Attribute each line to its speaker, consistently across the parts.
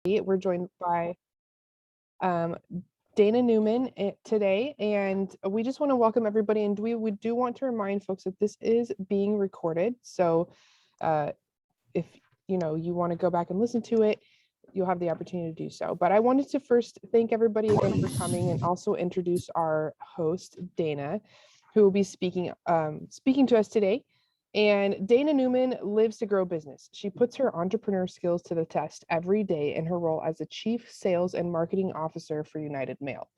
Speaker 1: We're joined by um, Dana Newman today, and we just want to welcome everybody. And we do want to remind folks that this is being recorded. So if you want to go back and listen to it, you'll have the opportunity to do so. But I wanted to first thank everybody again for coming and also introduce our host, Dana, who will be speaking to us today. And Dana Newman lives to grow business. She puts her entrepreneur skills to the test every day in her role as the Chief Sales and Marketing Officer for United Mail.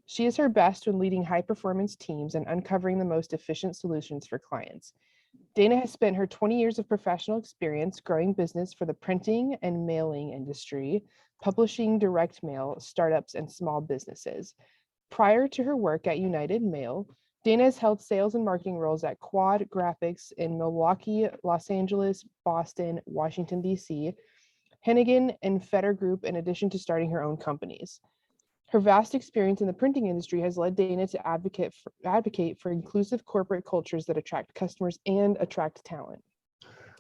Speaker 1: She is her best when leading high-performance teams and uncovering the most efficient solutions for clients. Dana has spent her 20 years of professional experience growing business for the printing and mailing industry, publishing direct mail, startups, and small businesses. Prior to her work at United Mail, Dana has held sales and marketing roles at Quad Graphics in Milwaukee, Los Angeles, Boston, Washington, D.C., Hennigan, and Fetter Group, in addition to starting her own companies. Her vast experience in the printing industry has led Dana to advocate for inclusive corporate cultures that attract customers and attract talent.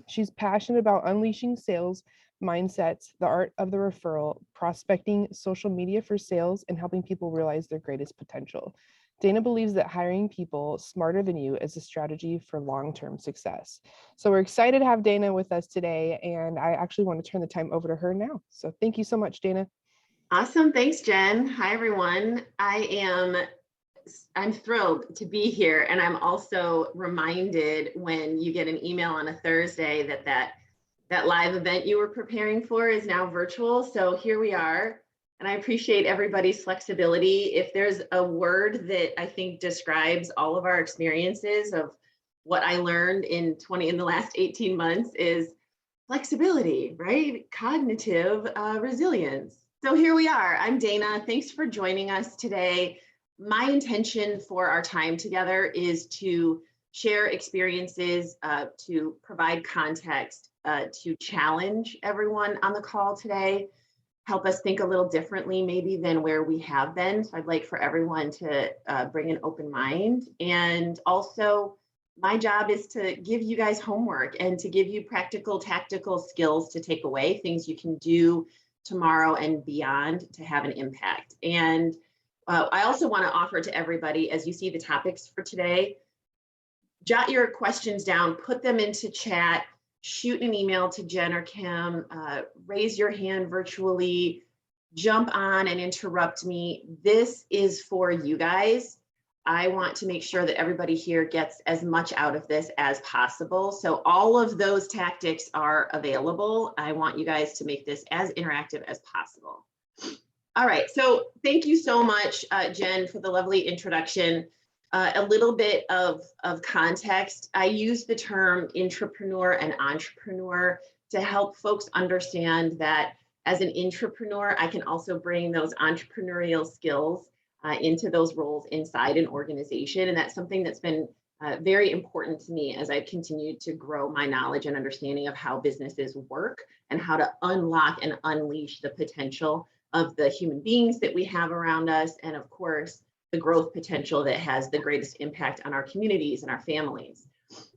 Speaker 1: She's passionate about unleashing sales mindsets, the art of the referral, prospecting, social media for sales, and helping people realize their greatest potential. Dana believes that hiring people smarter than you is a strategy for long-term success. So we're excited to have Dana with us today, and I actually want to turn the time over to her now. So thank you so much, Dana.
Speaker 2: Awesome. Thanks, Jen. Hi, everyone. I'm thrilled to be here. And I'm also reminded when you get an email on a Thursday that live event you were preparing for is now virtual. So here we are. And I appreciate everybody's flexibility. If there's a word that I think describes all of our experiences of what I learned in the last 18 months is flexibility, right? Cognitive resilience. So here we are. I'm Dana. Thanks for joining us today. My intention for our time together is to share experiences, to provide context, to challenge everyone on the call today, help us think a little differently maybe than where we have been. So I'd like for everyone to bring an open mind. And also, my job is to give you guys homework and to give you practical, tactical skills to take away, things you can do tomorrow and beyond to have an impact. And I also want to offer to everybody, as you see the topics for today, jot your questions down, put them into chat, shoot an email to Jen or Kim, raise your hand virtually, jump on and interrupt me. This is for you guys. I want to make sure that everybody here gets as much out of this as possible. So all of those tactics are available. I want you guys to make this as interactive as possible. All right, so thank you so much, Jen, for the lovely introduction. A little bit of context. I use the term intrapreneur and entrepreneur to help folks understand that as an intrapreneur, I can also bring those entrepreneurial skills into those roles inside an organization. And that's something that's been very important to me as I've continued to grow my knowledge and understanding of how businesses work and how to unlock and unleash the potential of the human beings that we have around us. And of course, the growth potential that has the greatest impact on our communities and our families.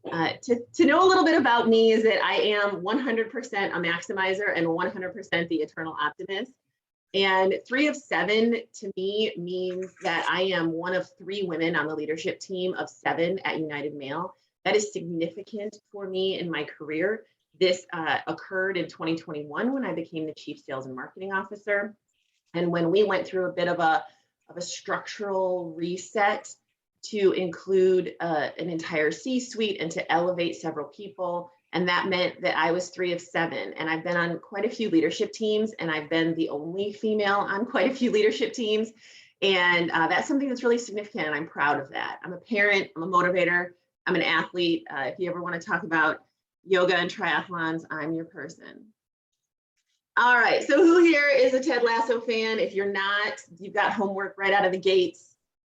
Speaker 2: To know a little bit about me is that I am 100% a maximizer and 100% the eternal optimist. And 3 of 7 to me means that I am one of 3 women on the leadership team of 7 at United Mail. That is significant for me in my career. This occurred in 2021 when I became the Chief Sales and Marketing Officer. And when we went through a bit of a structural reset to include an entire C-suite and to elevate several people. And that meant that I was 3 of 7. And I've been on quite a few leadership teams, and I've been the only female on quite a few leadership teams. And that's something that's really significant, and I'm proud of that. I'm a parent, I'm a motivator, I'm an athlete. If you ever want to talk about yoga and triathlons, I'm your person. All right, so who here is a Ted Lasso fan? If you're not, you've got homework right out of the gates.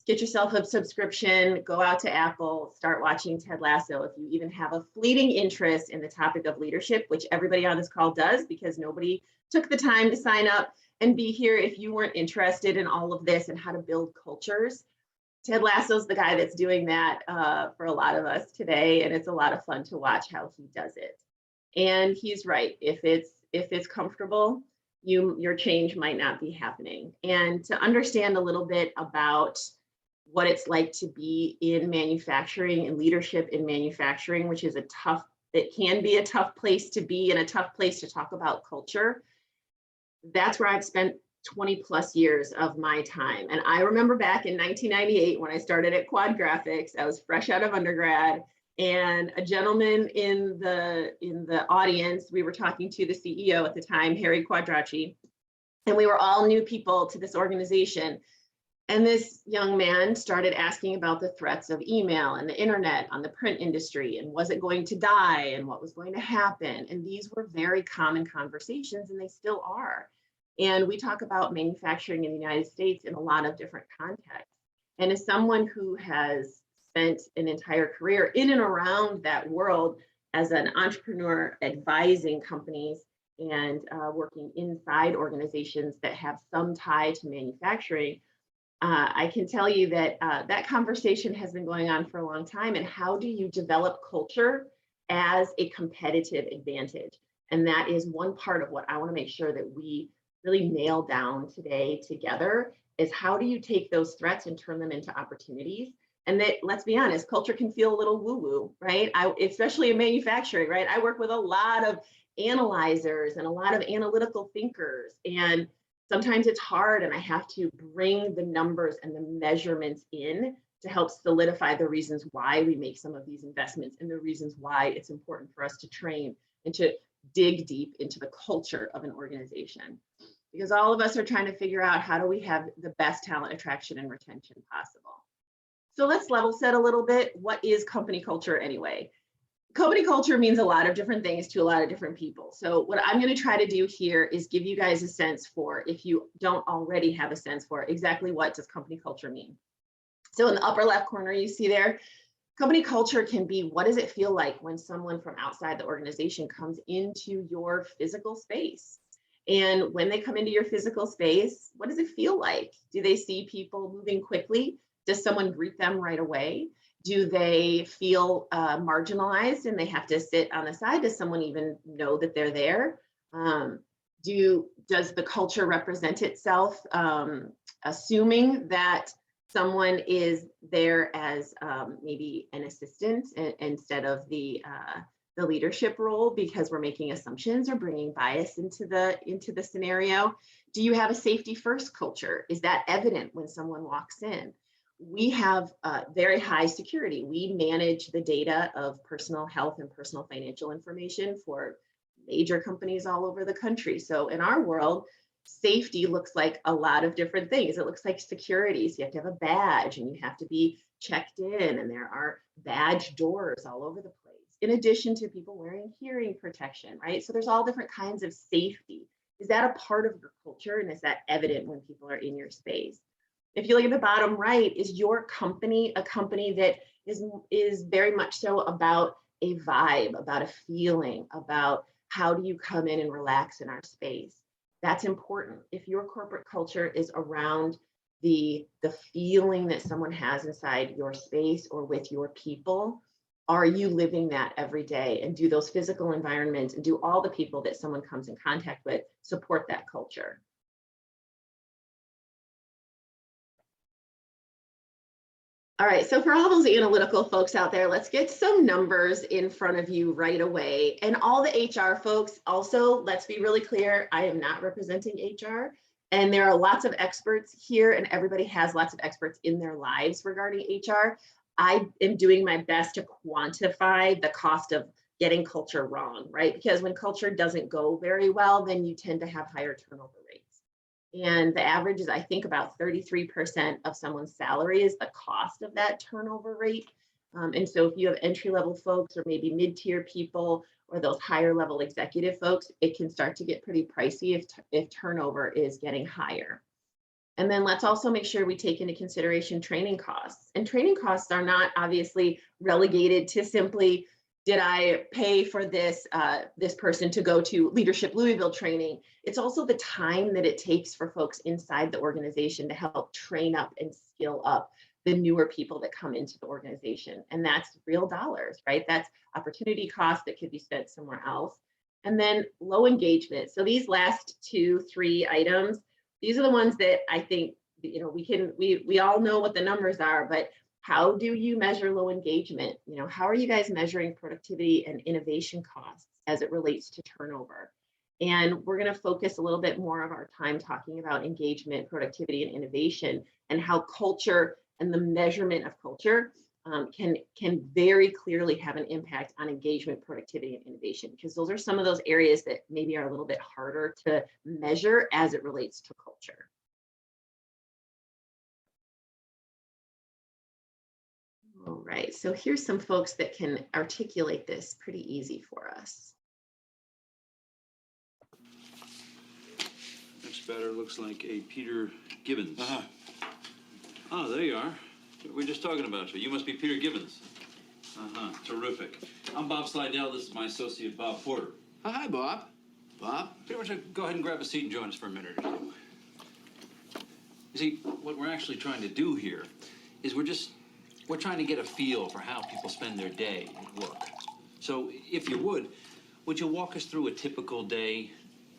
Speaker 2: Get yourself a subscription, go out to Apple, start watching Ted Lasso. If you even have a fleeting interest in the topic of leadership, which everybody on this call does because nobody took the time to sign up and be here. If you weren't interested in all of this and how to build cultures, Ted Lasso's the guy that's doing that for a lot of us today. And it's a lot of fun to watch how he does it. And he's right. If it's comfortable, your change might not be happening. And to understand a little bit about what it's like to be in manufacturing and leadership in manufacturing, which is it can be a tough place to be and a tough place to talk about culture. That's where I've spent 20 plus years of my time. And I remember back in 1998 when I started at Quad Graphics, I was fresh out of undergrad, and a gentleman in the audience, we were talking to the CEO at the time, Harry Quadracci, and we were all new people to this organization. And this young man started asking about the threats of email and the internet on the print industry, and was it going to die, and what was going to happen. And these were very common conversations, and they still are. And we talk about manufacturing in the United States in a lot of different contexts. And as someone who has spent an entire career in and around that world as an entrepreneur, advising companies and working inside organizations that have some tie to manufacturing, I can tell you that that conversation has been going on for a long time. And how do you develop culture as a competitive advantage? And that is one part of what I want to make sure that we really nail down today together, is how do you take those threats and turn them into opportunities? And that, let's be honest, culture can feel a little woo-woo, right? Especially in manufacturing, right? I work with a lot of analyzers and a lot of analytical thinkers, and sometimes it's hard, and I have to bring the numbers and the measurements in to help solidify the reasons why we make some of these investments and the reasons why it's important for us to train and to dig deep into the culture of an organization. Because all of us are trying to figure out, how do we have the best talent attraction and retention possible? So let's level set a little bit. What is company culture anyway? Company culture means a lot of different things to a lot of different people. So what I'm going to try to do here is give you guys a sense for, if you don't already have a sense for, exactly what does company culture mean. So in the upper left corner, you see there, company culture can be, what does it feel like when someone from outside the organization comes into your physical space? And when they come into your physical space, what does it feel like? Do they see people moving quickly? Does someone greet them right away? Do they feel marginalized and they have to sit on the side? Does someone even know that they're there? Does the culture represent itself, assuming that someone is there as maybe an assistant instead of the leadership role, because we're making assumptions or bringing bias into the scenario? Do you have a safety first culture? Is that evident when someone walks in? We have very high security. We manage the data of personal health and personal financial information for major companies all over the country. So in our world, safety looks like a lot of different things. It looks like security. So you have to have a badge and you have to be checked in, and there are badge doors all over the place, in addition to people wearing hearing protection, right? So there's all different kinds of safety. Is that a part of your culture, and is that evident when people are in your space? If you look at the bottom right, is your company a company that is very much so about a vibe, about a feeling, about how do you come in and relax in our space? That's important. If your corporate culture is around the feeling that someone has inside your space or with your people, are you living that every day? And do those physical environments and do all the people that someone comes in contact with support that culture? All right, so for all those analytical folks out there, let's get some numbers in front of you right away. And all the HR folks, also, let's be really clear, I am not representing HR. And there are lots of experts here, and everybody has lots of experts in their lives regarding HR. I am doing my best to quantify the cost of getting culture wrong, right? Because when culture doesn't go very well, then you tend to have higher turnover rates. And the average is, I think, about 33% of someone's salary is the cost of that turnover rate. And so if you have entry-level folks or maybe mid-tier people or those higher level executive folks, it can start to get pretty pricey if turnover is getting higher. And then let's also make sure we take into consideration training costs. And training costs are not obviously relegated to simply, did I pay for this person to go to Leadership Louisville training? It's also the time that it takes for folks inside the organization to help train up and skill up the newer people that come into the organization. And that's real dollars, right? That's opportunity cost that could be spent somewhere else. And then low engagement. So these last 2, 3 items, these are the ones that I think, we all know what the numbers are, but how do you measure low engagement? How are you guys measuring productivity and innovation costs as it relates to turnover? And we're going to focus a little bit more of our time talking about engagement, productivity, and innovation, and how culture and the measurement of culture can very clearly have an impact on engagement, productivity, and innovation, because those are some of those areas that maybe are a little bit harder to measure as it relates to culture. All right, so here's some folks that can articulate this pretty easy for us.
Speaker 3: That's better. Looks like a Peter Gibbons. Oh, there you are. We were just talking about you. You must be Peter Gibbons. Terrific. I'm Bob Slidell. This is my associate, Bob Porter.
Speaker 4: Oh, hi, Bob. Bob?
Speaker 3: Peter, why don't you go ahead and grab a seat and join us for a minute or two. You see, what we're actually trying to do here is we're trying to get a feel for how people spend their day at work. So, if you would you walk us through a typical day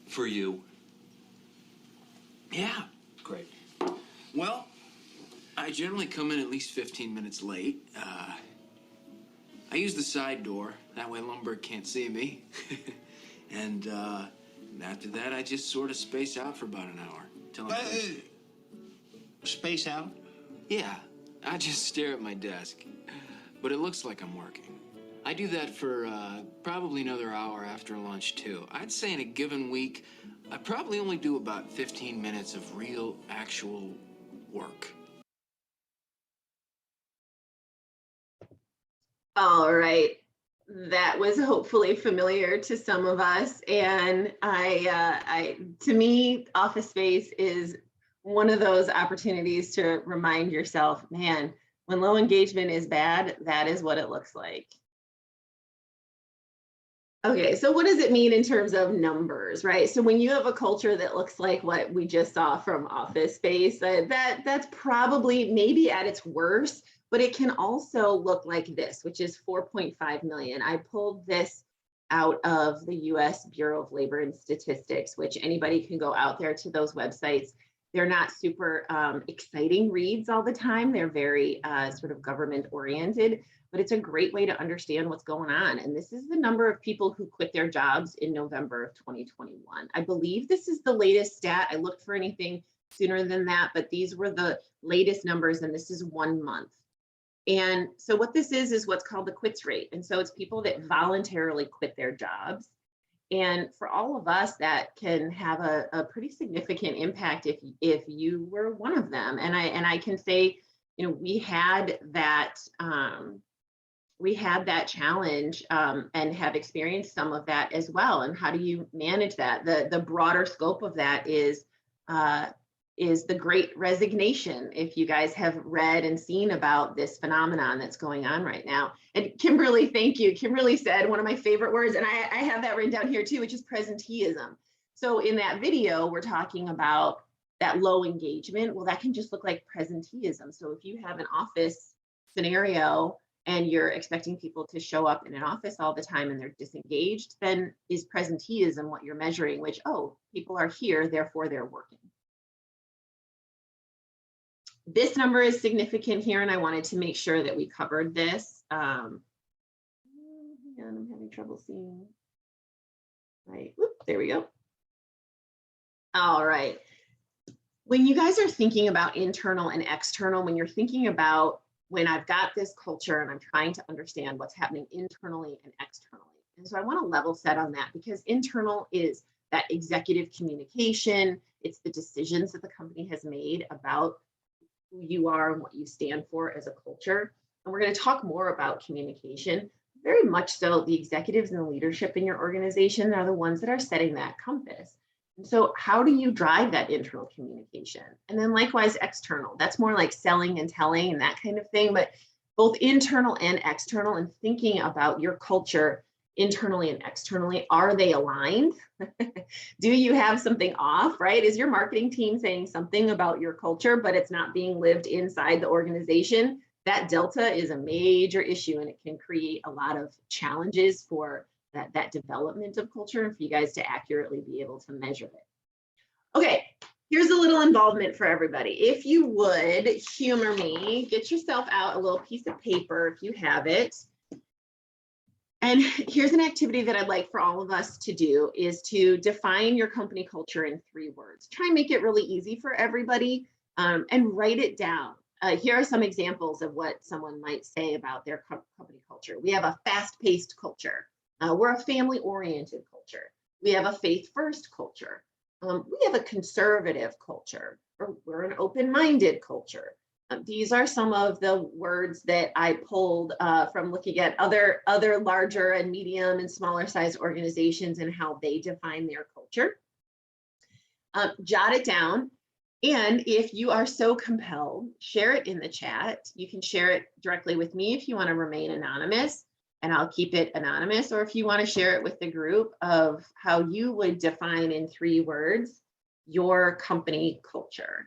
Speaker 3: for you?
Speaker 4: Yeah.
Speaker 3: Great.
Speaker 4: Well, I generally come in at least 15 minutes late. I use the side door. That way Lumberg can't see me. And after that, I just sort of space out for about an hour. Till I'm
Speaker 5: Space out?
Speaker 4: Yeah, I just stare at my desk. But it looks like I'm working. I do that for probably another hour after lunch, too. I'd say in a given week, I probably only do about 15 minutes of real, actual work.
Speaker 2: All right. That was hopefully familiar to some of us. And to me, office space is one of those opportunities to remind yourself, man, when low engagement is bad, that is what it looks like. Okay, so what does it mean in terms of numbers, right? So when you have a culture that looks like what we just saw from Office Space, that's probably maybe at its worst, but it can also look like this, which is 4.5 million. I pulled this out of the US Bureau of Labor and Statistics, which anybody can go out there to those websites. They're not super exciting reads all the time. They're very sort of government oriented, but it's a great way to understand what's going on. And this is the number of people who quit their jobs in November of 2021. I believe this is the latest stat. I looked for anything sooner than that, but these were the latest numbers, and this is 1 month. And so what this is what's called the quits rate. And so it's people that voluntarily quit their jobs. And for all of us, that can have a pretty significant impact if you were one of them. And I can say, we had that challenge and have experienced some of that as well. And how do you manage that? The broader scope of that is the Great Resignation, if you guys have read and seen about this phenomenon that's going on right now. And Kimberly, thank you. Kimberly said one of my favorite words, and I have that written down here too, which is presenteeism. So in that video, we're talking about that low engagement. Well, that can just look like presenteeism. So if you have an office scenario and you're expecting people to show up in an office all the time and they're disengaged, then is presenteeism what you're measuring, which, oh, people are here, therefore they're working. This number is significant here, and I wanted to make sure that we covered this. And I'm having trouble seeing. Right, whoop, there we go. All right. When you guys are thinking about internal and external, when you're thinking about when I've got this culture and I'm trying to understand what's happening internally and externally. And so I want to level set on that, because internal is that executive communication. It's the decisions that the company has made about who you are and what you stand for as a culture. And we're going to talk more about communication. Very much so, the executives and the leadership in your organization are the ones that are setting that compass. And so how do you drive that internal communication? And then likewise, external. That's more like selling and telling and that kind of thing. But both internal and external, and thinking about your culture internally and externally, are they aligned? Do you have something off, right? Is your marketing team saying something about your culture, but it's not being lived inside the organization? That delta is a major issue, and it can create a lot of challenges for that development of culture, and for you guys to accurately be able to measure it. Okay, here's a little involvement for everybody. If you would humor me, get yourself out a little piece of paper if you have it. And here's an activity that I'd like for all of us to do is to define your company culture in 3 words. Try and make it really easy for everybody, and write it down. Here are some examples of what someone might say about their company culture. We have a fast-paced culture. We're a family-oriented culture. We have a faith-first culture. We have a conservative culture. We're an open-minded culture. These are some of the words that I pulled from looking at other larger and medium and smaller size organizations and how they define their culture. Jot it down. And if you are so compelled, share it in the chat. You can share it directly with me if you want to remain anonymous, and I'll keep it anonymous. Or if you want to share it with the group of how you would define in 3 words your company culture.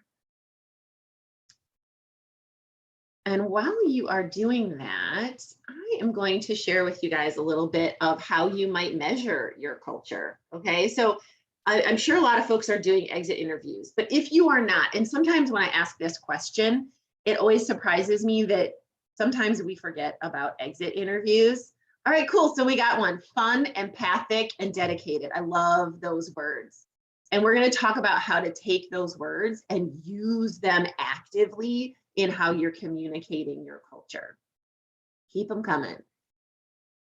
Speaker 2: And while you are doing that, I am going to share with you guys a little bit of how you might measure your culture. Okay, so I'm sure a lot of folks are doing exit interviews, but if you are not, and sometimes when I ask this question, it always surprises me that sometimes we forget about exit interviews. All right, cool. So we got one: fun, empathic, and dedicated. I love those words. And we're going to talk about how to take those words and use them actively in how you're communicating your culture. Keep them coming.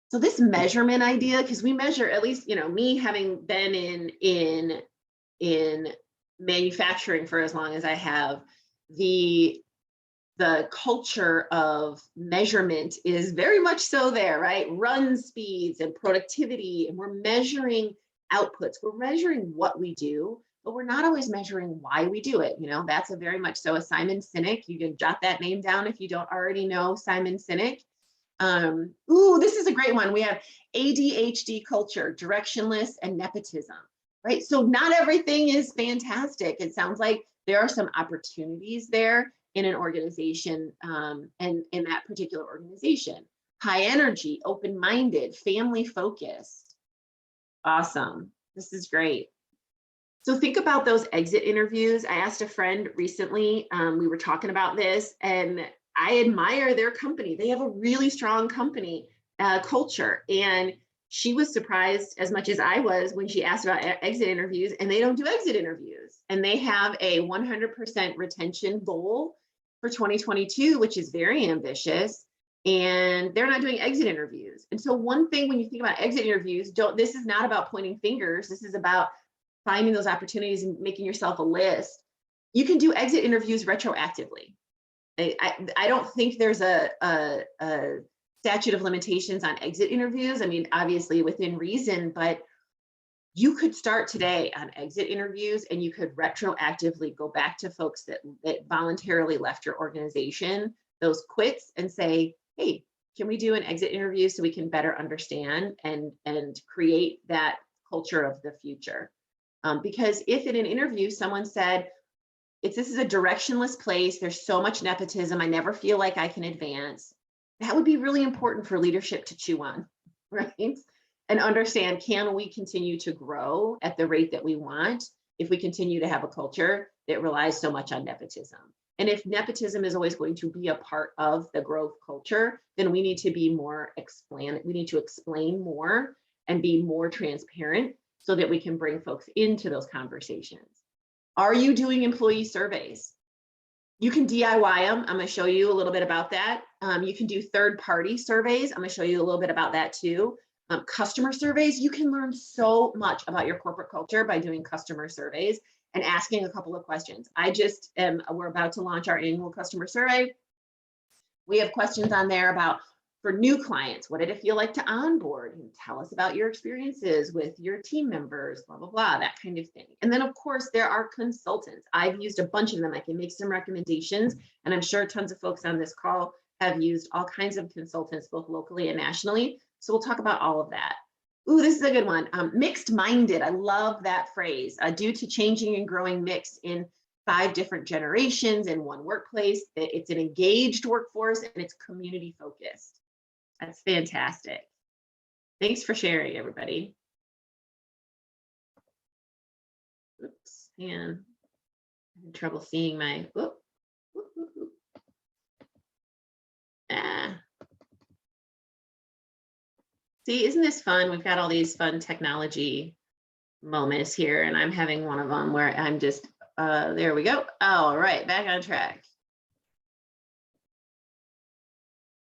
Speaker 2: So this measurement idea, because we measure, at least, you know, me having been in manufacturing for as long as I have, the culture of measurement is very much so there, right? Run speeds and productivity, and we're measuring outputs. We're measuring what we do, but we're not always measuring why we do it. You know, that's a very much so a Simon Sinek. You can jot that name down if you don't already know Simon Sinek. Ooh, this is a great one. We have ADHD culture, directionless, and nepotism, right? So not everything is fantastic. It sounds like there are some opportunities there in an organization, and in that particular organization. High energy, open-minded, family-focused. Awesome. This is great. So think about those exit interviews. I asked a friend recently, we were talking about this, and I admire their company. They have a really strong company culture. And she was surprised as much as I was when she asked about exit interviews, and they don't do exit interviews. And they have a 100% retention goal for 2022, which is very ambitious. And they're not doing exit interviews. And so one thing when you think about exit interviews, this is not about pointing fingers. This is about finding those opportunities and making yourself a list. You can do exit interviews retroactively. I don't think there's a statute of limitations on exit interviews. I mean, obviously within reason, but you could start today on exit interviews, and you could retroactively go back to folks that voluntarily left your organization, those quits, and say, hey, can we do an exit interview so we can better understand and create that culture of the future? Because if in an interview someone said, this is a directionless place, there's so much nepotism, I never feel like I can advance, that would be really important for leadership to chew on, right? And understand, can we continue to grow at the rate that we want if we continue to have a culture that relies so much on nepotism? And if nepotism is always going to be a part of the growth culture, then we need to be we need to explain more and be more transparent so that we can bring folks into those conversations. Are you doing employee surveys? You can DIY them. I'm going to show you a little bit about that. You can do third-party surveys. I'm going to show you a little bit about that too. Customer surveys, you can learn so much about your corporate culture by doing customer surveys and asking a couple of questions. We're about to launch our annual customer survey. We have questions on there about, for new clients, what did it feel like to onboard? And tell us about your experiences with your team members, blah, blah, blah, that kind of thing. And then of course, there are consultants. I've used a bunch of them. I can make some recommendations, and I'm sure tons of folks on this call have used all kinds of consultants, both locally and nationally. So we'll talk about all of that. Ooh, this is a good one. Mixed-minded, I love that phrase. Due to changing and growing mix in 5 different generations in one workplace, it's an engaged workforce and it's community focused. That's fantastic. Thanks for sharing, everybody. Oops, and I'm having trouble seeing my, whoop, whoop, whoop, whoop. See, isn't this fun? We've got all these fun technology moments here, and I'm having one of them where I'm just, there we go. All right, back on track.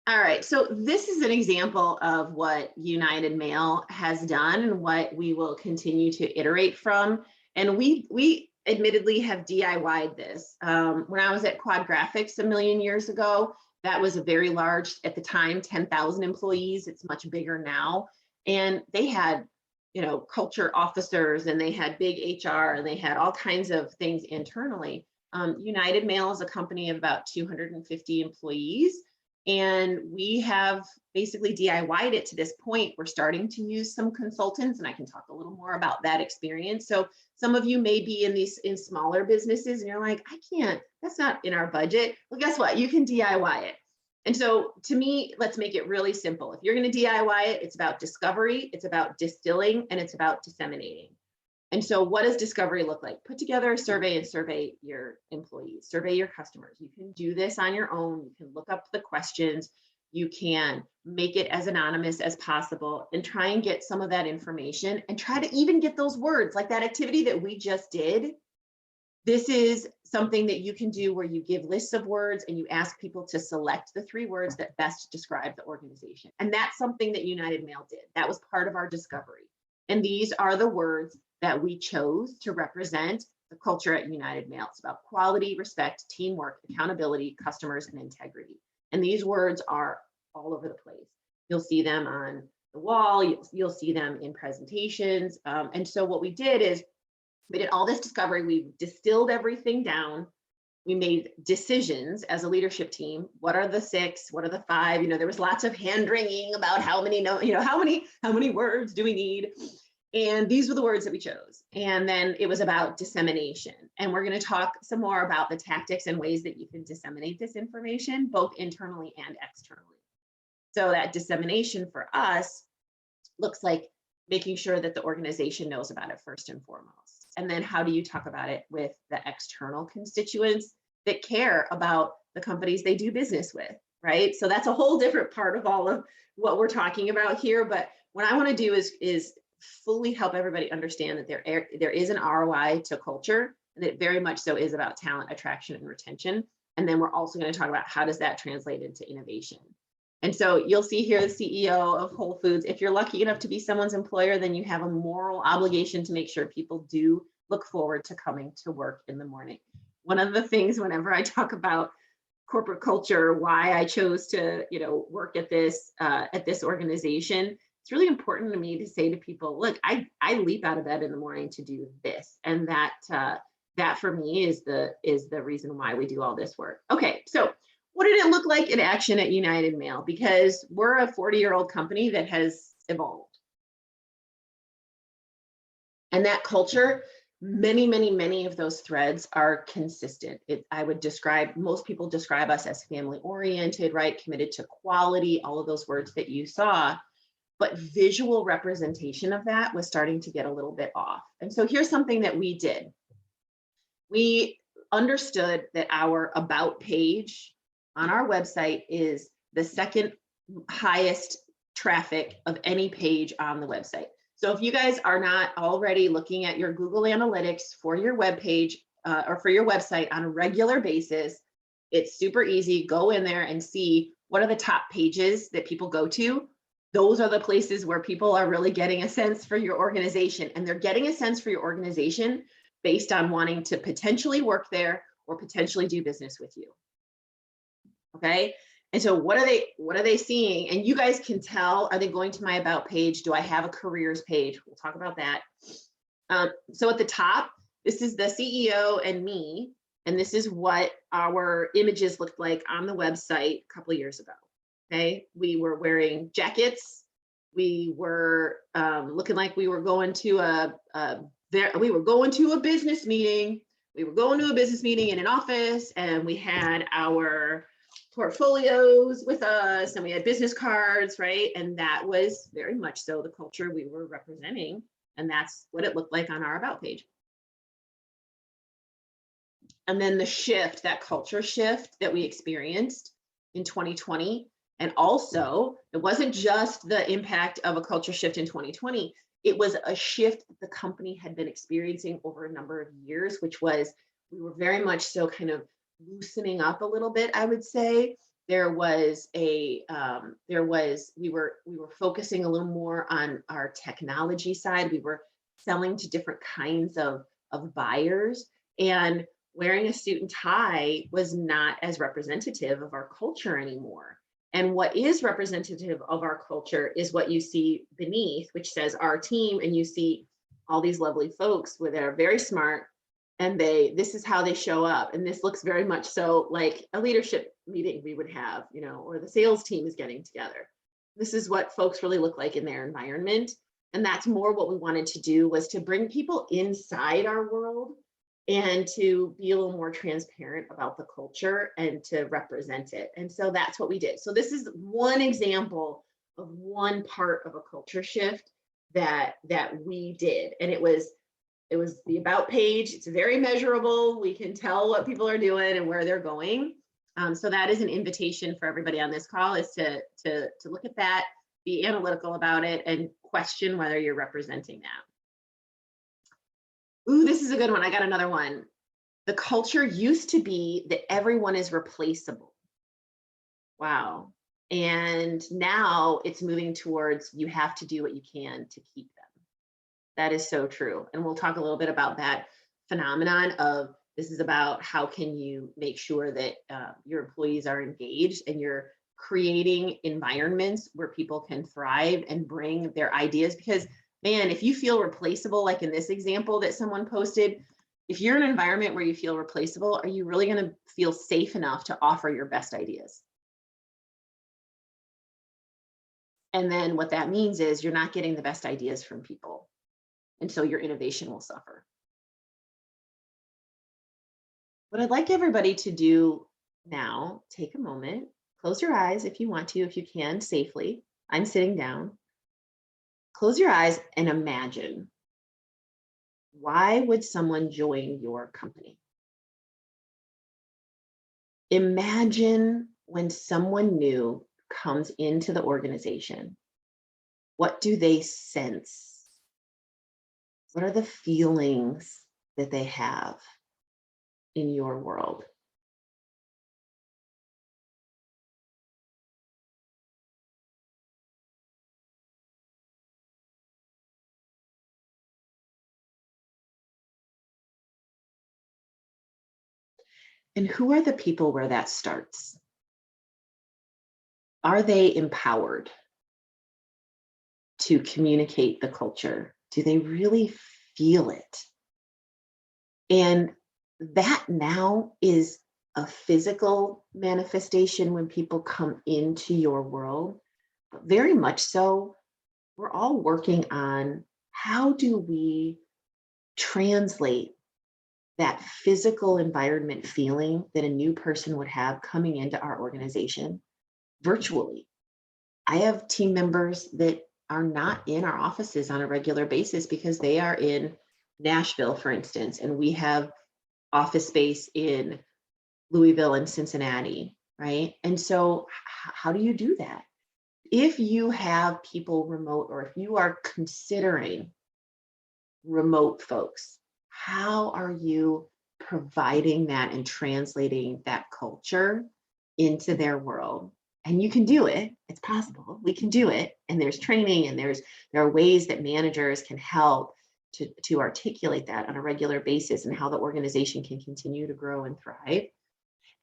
Speaker 2: All right, so this is an example of what United Mail has done and what we will continue to iterate from. And we admittedly have DIY'd this. When I was at Quad Graphics a million years ago, that was a very large, at the time, 10,000 employees. It's much bigger now. And they had, you know, culture officers, and they had big HR, and they had all kinds of things internally. United Mail is a company of about 250 employees. And we have basically DIY'd it to this point. We're starting to use some consultants, and I can talk a little more about that experience. So some of you may be in smaller businesses and you're like, I can't, that's not in our budget. Well, guess what? You can DIY it. And so to me, let's make it really simple. If you're going to DIY it, it's about discovery, it's about distilling, and it's about disseminating. And so what does discovery look like? Put together a survey and survey your employees, survey your customers. You can do this on your own. You can look up the questions. You can make it as anonymous as possible and try and get some of that information and try to even get those words, like that activity that we just did. This is something that you can do where you give lists of words and you ask people to select the 3 words that best describe the organization. And that's something that United Mail did. That was part of our discovery. And these are the words that we chose to represent the culture at United Mail. It's about quality, respect, teamwork, accountability, customers, and integrity. And these words are all over the place. You'll see them on the wall, you'll see them in presentations. And so what we did is we did all this discovery, we distilled everything down. We made decisions as a leadership team. What are the 6? What are the 5? You know, there was lots of hand wringing about how many words do we need? And these were the words that we chose. And then it was about dissemination. And we're going to talk some more about the tactics and ways that you can disseminate this information, both internally and externally. So that dissemination for us looks like making sure that the organization knows about it first and foremost. And then how do you talk about it with the external constituents that care about the companies they do business with, right? So that's a whole different part of all of what we're talking about here. But what I want to do is fully help everybody understand that there is an ROI to culture, and it very much so is about talent attraction and retention. And then we're also going to talk about how does that translate into innovation. And so you'll see here the CEO of Whole Foods. If you're lucky enough to be someone's employer, then you have a moral obligation to make sure people do look forward to coming to work in the morning. One of the things whenever I talk about corporate culture, why I chose to, work at this organization, it's really important to me to say to people, look, I leap out of bed in the morning to do this. And that for me is the reason why we do all this work. Okay, so what did it look like in action at United Mail? Because we're a 40-year-old company that has evolved. And that culture, many of those threads are consistent. Most people describe us as family oriented, right? Committed to quality, all of those words that you saw. But visual representation of that was starting to get a little bit off. And so here's something that we did. We understood that our about page on our website is the second highest traffic of any page on the website. So if you guys are not already looking at your Google Analytics for your web page or for your website on a regular basis, it's super easy. Go in there and see what are the top pages that people go to. Those are the places where people are really getting a sense for your organization, and they're getting a sense for your organization based on wanting to potentially work there or potentially do business with you. Okay. And so what are they seeing? And you guys can tell, are they going to my about page? Do I have a careers page? We'll talk about that. So at the top, this is the CEO and me, and this is what our images looked like on the website a couple of years ago. Okay, we were wearing jackets. We were looking like we were going to a business meeting. We were going to a business meeting in an office, and we had our portfolios with us, and we had business cards, right? And that was very much so the culture we were representing. And that's what it looked like on our about page. And then the shift, that culture shift that we experienced in 2020. And also, it wasn't just the impact of a culture shift in 2020, it was a shift that the company had been experiencing over a number of years, which was we were very much so kind of loosening up a little bit, I would say. We were focusing a little more on our technology side. We were selling to different kinds of buyers, and wearing a suit and tie was not as representative of our culture anymore. And what is representative of our culture is what you see beneath, which says our team, and you see all these lovely folks that are very smart, and this is how they show up. And this looks very much so like a leadership meeting we would have, or the sales team is getting together. This is what folks really look like in their environment. And that's more what we wanted to do, was to bring people inside our world and to be a little more transparent about the culture and to represent it. And so that's what we did. So this is one example of one part of a culture shift that we did. And it was the about page. It's very measurable. We can tell what people are doing and where they're going. So that is an invitation for everybody on this call, is to look at that, be analytical about it, and question whether you're representing that. Ooh, this is a good one. I got another one. The culture used to be that everyone is replaceable. Wow. And now it's moving towards you have to do what you can to keep them. That is so true. And we'll talk a little bit about that phenomenon of, this is about how can you make sure that your employees are engaged and you're creating environments where people can thrive and bring their ideas. Because man, if you feel replaceable, like in this example that someone posted, if you're in an environment where you feel replaceable, are you really going to feel safe enough to offer your best ideas? And then what that means is you're not getting the best ideas from people. And so your innovation will suffer. What I'd like everybody to do now, take a moment, close your eyes if you want to, if you can safely. I'm sitting down. Close your eyes and imagine, why would someone join your company? Imagine when someone new comes into the organization, what do they sense? What are the feelings that they have in your world? And who are the people where that starts? Are they empowered to communicate the culture? Do they really feel it? And that now is a physical manifestation when people come into your world. But very much so, we're all working on how do we translate that physical environment feeling that a new person would have coming into our organization virtually. I have team members that are not in our offices on a regular basis because they are in Nashville, for instance, and we have office space in Louisville and Cincinnati, right? And so how do you do that? If you have people remote, or if you are considering remote folks, how are you providing that and translating that culture into their world? And you can do it. It's possible. We can do it. And there's training, and there are ways that managers can help to articulate that on a regular basis, and how the organization can continue to grow and thrive.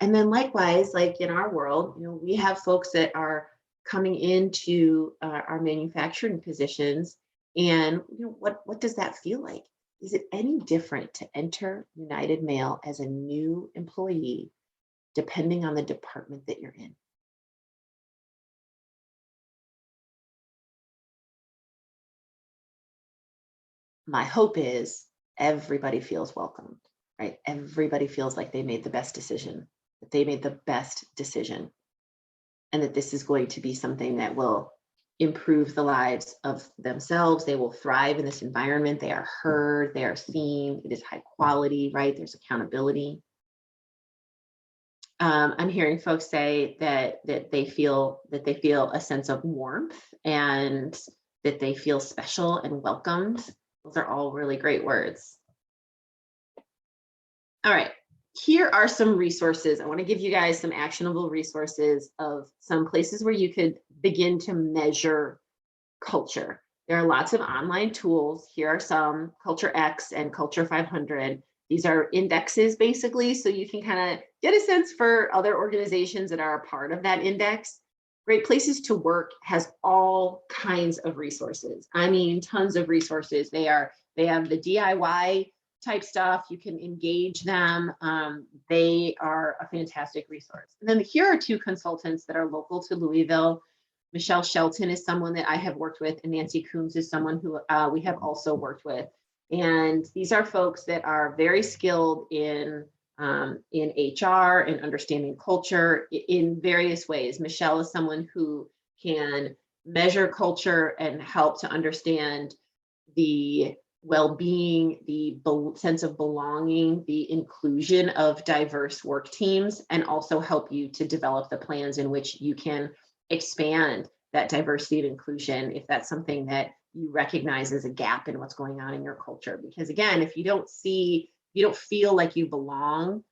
Speaker 2: And then likewise, like in our world, we have folks that are coming into our manufacturing positions, and what does that feel like? Is it any different to enter United Mail as a new employee, depending on the department that you're in? My hope is everybody feels welcomed, right? Everybody feels like they made the best decision, that they made the best decision. and that this is going to be something that will improve the lives of themselves. They will thrive in this environment. They are heard, they are seen, it is high quality, right? There's accountability. I'm hearing folks say that they feel a sense of warmth and that they feel special and welcomed. Those are all really great words. All right, here are some resources. I want to give you guys some actionable resources of some places where you could begin to measure culture. There are lots of online tools. Here are some: Culture X and Culture 500. These are indexes basically, so you can kind of get a sense for other organizations that are a part of that index. Great Places to Work has all kinds of resources. I mean, tons of resources. They have the DIY type stuff. You can engage them. They are a fantastic resource. And then here are two consultants that are local to Louisville. Michelle Shelton is someone that I have worked with, and Nancy Coombs is someone who we have also worked with. And these are folks that are very skilled in HR and understanding culture in various ways. Michelle is someone who can measure culture and help to understand the well-being, the sense of belonging, the inclusion of diverse work teams, and also help you to develop the plans in which you can expand that diversity and inclusion if that's something that you recognize as a gap in what's going on in your culture. Because again, if you don't feel like you belong,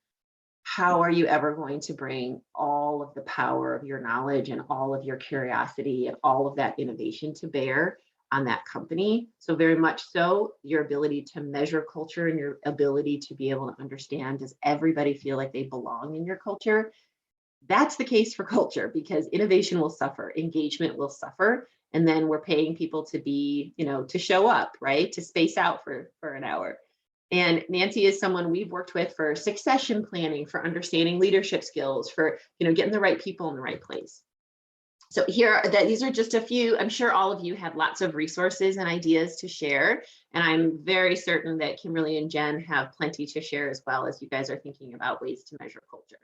Speaker 2: how are you ever going to bring all of the power of your knowledge and all of your curiosity and all of that innovation to bear on that company? So very much so, your ability to measure culture and your ability to be able to understand, does everybody feel like they belong in your culture? That's the case for culture, because innovation will suffer, engagement will suffer, and then we're paying people to be, to show up, right? To space out for an hour. And Nancy is someone we've worked with for succession planning, for understanding leadership skills, for getting the right people in the right place. So these are just a few. I'm sure all of you have lots of resources and ideas to share, and I'm very certain that Kimberly and Jen have plenty to share as well, as you guys are thinking about ways to measure culture.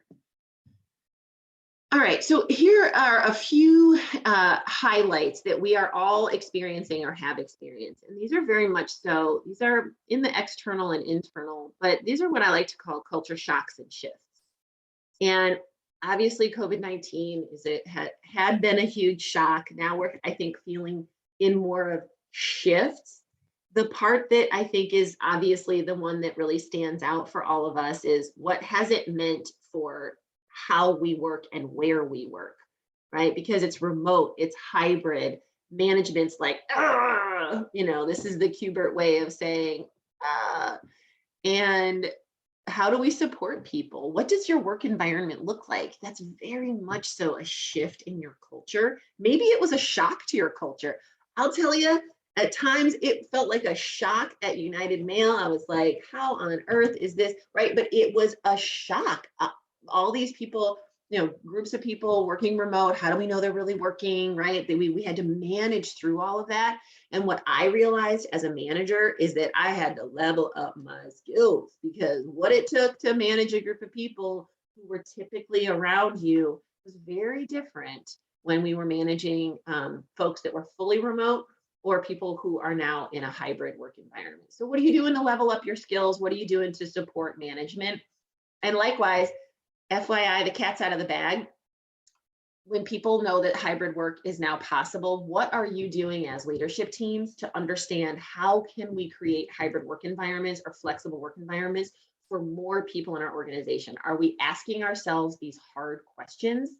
Speaker 2: All right, so here are a few highlights that we are all experiencing or have experienced. And these are very much so, these are in the external and internal, but these are what I like to call culture shocks and shifts. And obviously COVID-19 had been a huge shock. Now we're, I think, feeling in more of shifts. The part that I think is obviously the one that really stands out for all of us is, what has it meant for how we work and where we work, right? Because it's remote, it's hybrid, management's like, this is the Kubert way of saying, and how do we support people? What does your work environment look like? That's very much so a shift in your culture. Maybe it was a shock to your culture. I'll tell you, at times it felt like a shock at United Mail. I was like, how on earth is this, right? But it was a shock. All these people, groups of people working remote, how do we know they're really working, right? We had to manage through all of that. And what I realized as a manager is that I had to level up my skills, because what it took to manage a group of people who were typically around you was very different when we were managing folks that were fully remote or people who are now in a hybrid work environment. So what are you doing to level up your skills? What are you doing to support management? And likewise, FYI, the cat's out of the bag. When people know that hybrid work is now possible, what are you doing as leadership teams to understand how can we create hybrid work environments or flexible work environments for more people in our organization? Are we asking ourselves these hard questions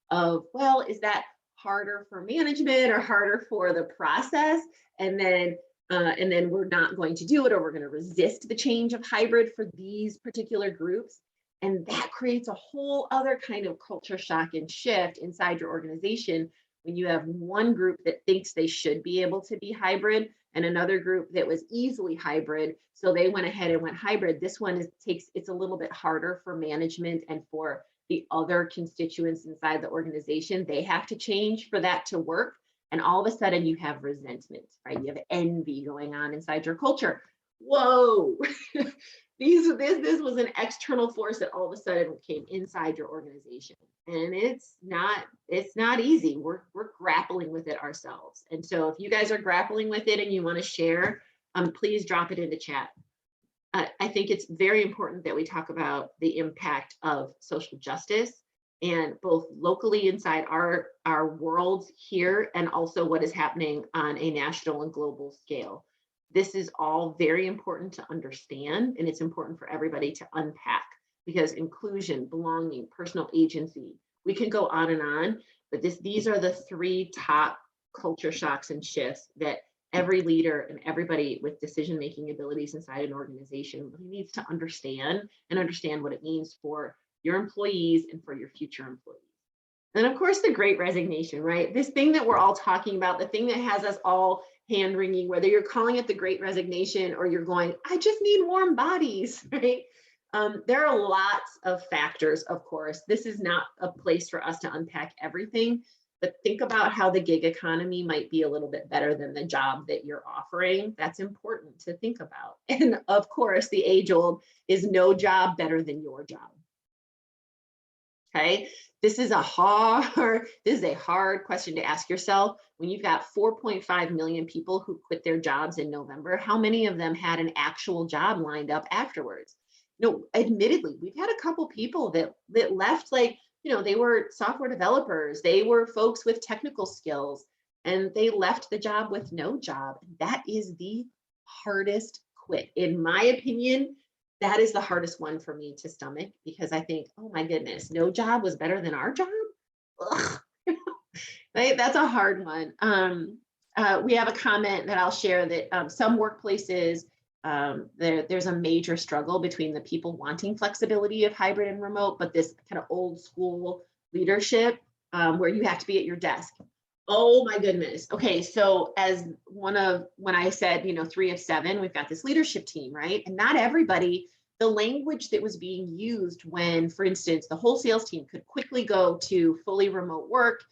Speaker 2: of, well, is that harder for management or harder for the process? And then we're not going to do it, or we're going to resist the change of hybrid for these particular groups. And that creates a whole other kind of culture shock and shift inside your organization when you have one group that thinks they should be able to be hybrid and another group that was easily hybrid, so they went ahead and went hybrid. This one it's a little bit harder for management and for the other constituents inside the organization. They have to change for that to work. And all of a sudden you have resentment, right? You have envy going on inside your culture. Whoa. This was an external force that all of a sudden came inside your organization. And it's not easy. We're grappling with it ourselves. And so if you guys are grappling with it and you want to share, please drop it into chat. I think it's very important that we talk about the impact of social justice, and both locally inside our worlds here, and also what is happening on a national and global scale. This is all very important to understand, and it's important for everybody to unpack, because inclusion, belonging, personal agency, we can go on, but these are the three top culture shocks and shifts that every leader and everybody with decision-making abilities inside an organization really needs to understand, and understand what it means for your employees and for your future employees. And of course, the great resignation, right? This thing that we're all talking about, the thing that has us all hand wringing, whether you're calling it the great resignation or you're going, I just need warm bodies, right? There are lots of factors, of course. This is not a place for us to unpack everything, but think about how the gig economy might be a little bit better than the job that you're offering. That's important to think about. And of course, the age old is no job better than your job. Okay, this is a hard question to ask yourself. When you've got 4.5 million people who quit their jobs in November, how many of them had an actual job lined up afterwards? No, admittedly, we've had a couple people that left, like, they were software developers, they were folks with technical skills, and they left the job with no job. That is the hardest quit. In my opinion, that is the hardest one for me to stomach, because I think, oh my goodness, no job was better than our job. Ugh. Right? That's a hard one. We have a comment that I'll share that some workplaces, there's a major struggle between the people wanting flexibility of hybrid and remote, but this kind of old school leadership where you have to be at your desk. Oh my goodness. Okay, so when I said, 3 of 7, we've got this leadership team, right? And not everybody, the language that was being used when, for instance, the whole sales team could quickly go to fully remote work,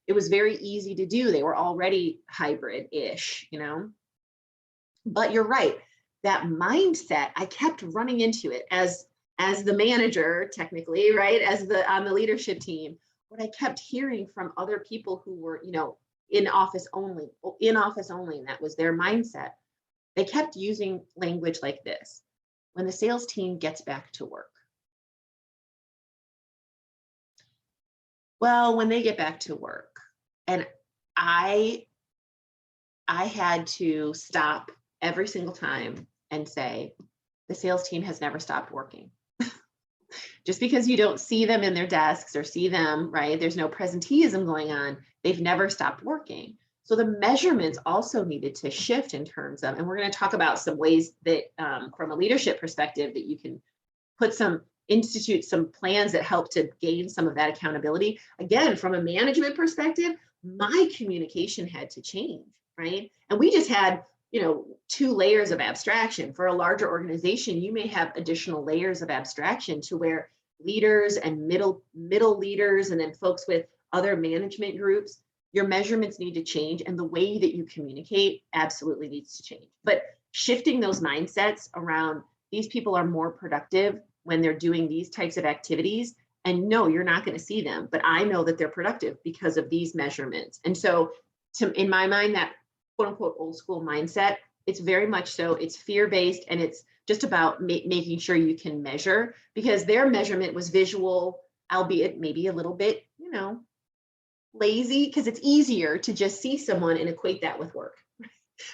Speaker 2: it was very easy to do. They were already hybrid-ish, But you're right, that mindset, I kept running into it as the manager, technically, right? On the leadership team. What I kept hearing from other people who were, in office only, and that was their mindset. They kept using language like this: when the sales team gets back to work. Well, when they get back to work. And I had to stop every single time and say, the sales team has never stopped working. Just because you don't see them in their desks or see them, right? There's no presenteeism going on. They've never stopped working. So the measurements also needed to shift in terms of, and we're going to talk about some ways that from a leadership perspective that you can institute some plans that help to gain some of that accountability. Again, from a management perspective, my communication had to change, right? And we just had 2 layers of abstraction. For a larger organization, you may have additional layers of abstraction to where leaders and middle leaders, and then folks with other management groups, your measurements need to change, and the way that you communicate absolutely needs to change. But shifting those mindsets around, these people are more productive when they're doing these types of activities, and no, you're not going to see them, but I know that they're productive because of these measurements. And so in my mind, that quote unquote old school mindset, it's very much so, it's fear-based, and it's just about making sure you can measure, because their measurement was visual, albeit maybe a little bit, lazy, because it's easier to just see someone and equate that with work,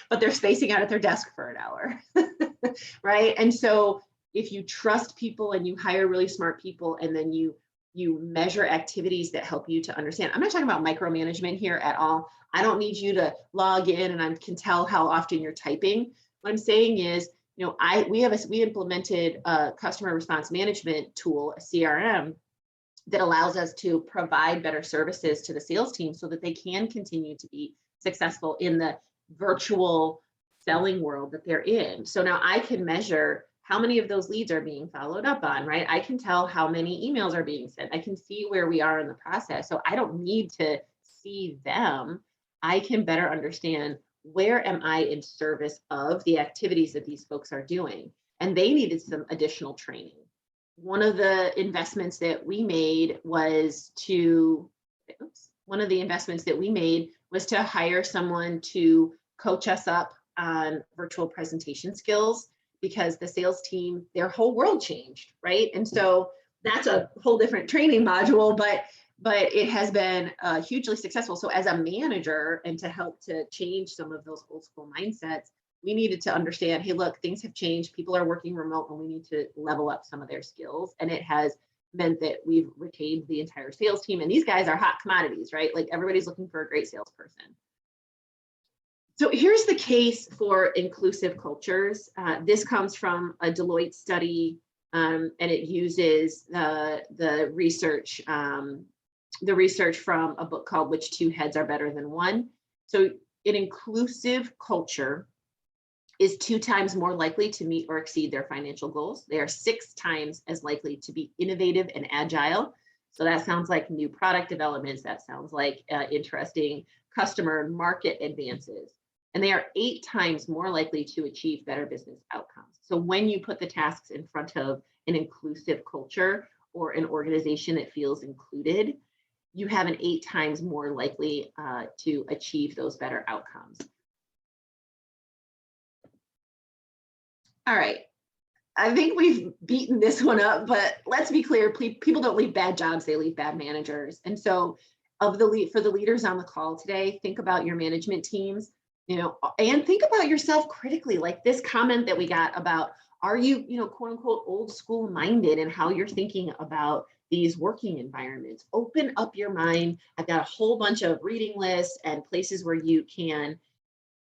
Speaker 2: but they're spacing out at their desk for an hour, right? And so if you trust people and you hire really smart people, and then you measure activities that help you to understand. I'm not talking about micromanagement here at all. I don't need you to log in and I can tell how often you're typing. What I'm saying is, we implemented a customer response management tool, a CRM, that allows us to provide better services to the sales team so that they can continue to be successful in the virtual selling world that they're in. So now I can measure how many of those leads are being followed up on, right? I can tell how many emails are being sent. I can see where we are in the process. So I don't need to see them. I can better understand, where am I in service of the activities that these folks are doing? and they needed some additional training. One of the investments that we made was to, hire someone to coach us up on virtual presentation skills, because the sales team, their whole world changed, right? And so that's a whole different training module, but it has been hugely successful. So as a manager, and to help to change some of those old school mindsets, we needed to understand, hey, look, things have changed. People are working remote, and we need to level up some of their skills. And it has meant that we've retained the entire sales team. And these guys are hot commodities, right? Like, everybody's looking for a great salesperson. So here's the case for inclusive cultures. This comes from a Deloitte study, and it uses the research from a book called Which Two Heads Are Better Than One. So an inclusive culture is 2 times more likely to meet or exceed their financial goals. They are 6 times as likely to be innovative and agile. So that sounds like new product developments. That sounds like interesting customer market advances. And they are 8 times more likely to achieve better business outcomes. So when you put the tasks in front of an inclusive culture or an organization that feels included, you have an 8 times more likely to achieve those better outcomes. All right, I think we've beaten this one up, but let's be clear, people don't leave bad jobs, they leave bad managers. And so for the leaders on the call today, think about your management teams, and think about yourself critically, like this comment that we got about, are you, quote unquote, old school minded in how you're thinking about these working environments? Open up your mind. I've got a whole bunch of reading lists and places where you can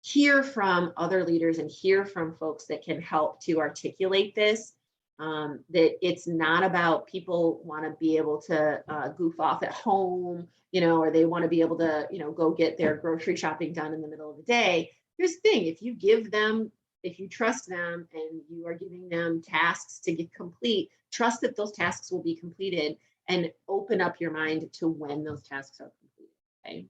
Speaker 2: hear from other leaders and hear from folks that can help to articulate this, that it's not about people want to be able to goof off at home, or they want to be able to, go get their grocery shopping done in the middle of the day. Here's the thing, if you trust them and you are giving them tasks to get complete, trust that those tasks will be completed, and open up your mind to when those tasks are completed, okay?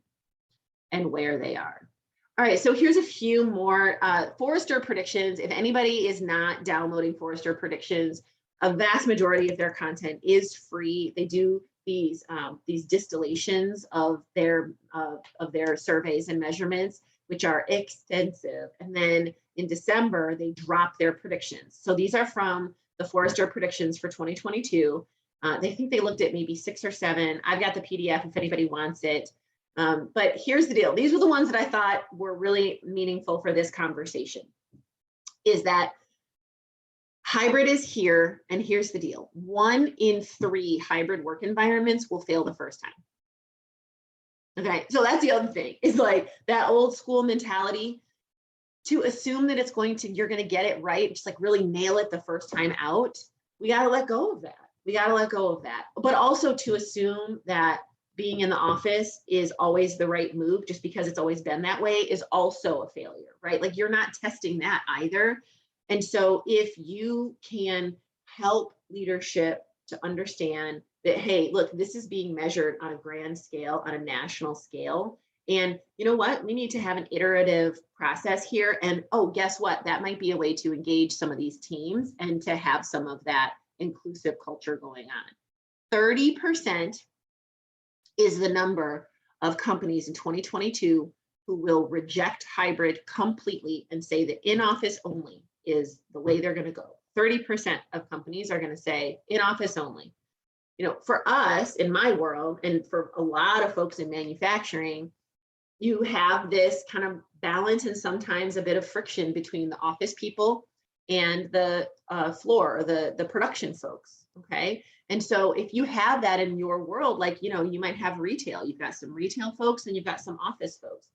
Speaker 2: And where they are. All right, so here's a few more Forrester predictions. If anybody is not downloading Forrester predictions, a vast majority of their content is free. They do these distillations of their surveys and measurements, which are extensive. And then in December, they drop their predictions. So these are from the Forrester predictions for 2022. They think they looked at maybe 6 or 7. I've got the PDF if anybody wants it. But here's the deal. These were the ones that I thought were really meaningful for this conversation, is that hybrid is here. And here's the deal. 1 in 3 hybrid work environments will fail the first time. Okay, so that's the other thing, is like that old school mentality to assume that you're going to get it right, just like really nail it the first time out. We got to let go of that. But also to assume that being in the office is always the right move just because it's always been that way is also a failure, right? Like, you're not testing that either. And so if you can help leadership to understand that, hey, look, this is being measured on a grand scale, on a national scale. And you know what? We need to have an iterative process here. And oh, guess what? That might be a way to engage some of these teams and to have some of that inclusive culture going on. 30% is the number of companies in 2022 who will reject hybrid completely and say that in-office only is the way they're going to go. 30% of companies are going to say in-office only. For us in my world, and for a lot of folks in manufacturing, you have this kind of balance and sometimes a bit of friction between the office people and the floor, or the production folks, okay? And so if you have that in your world, like, you might have retail, you've got some retail folks and you've got some office folks.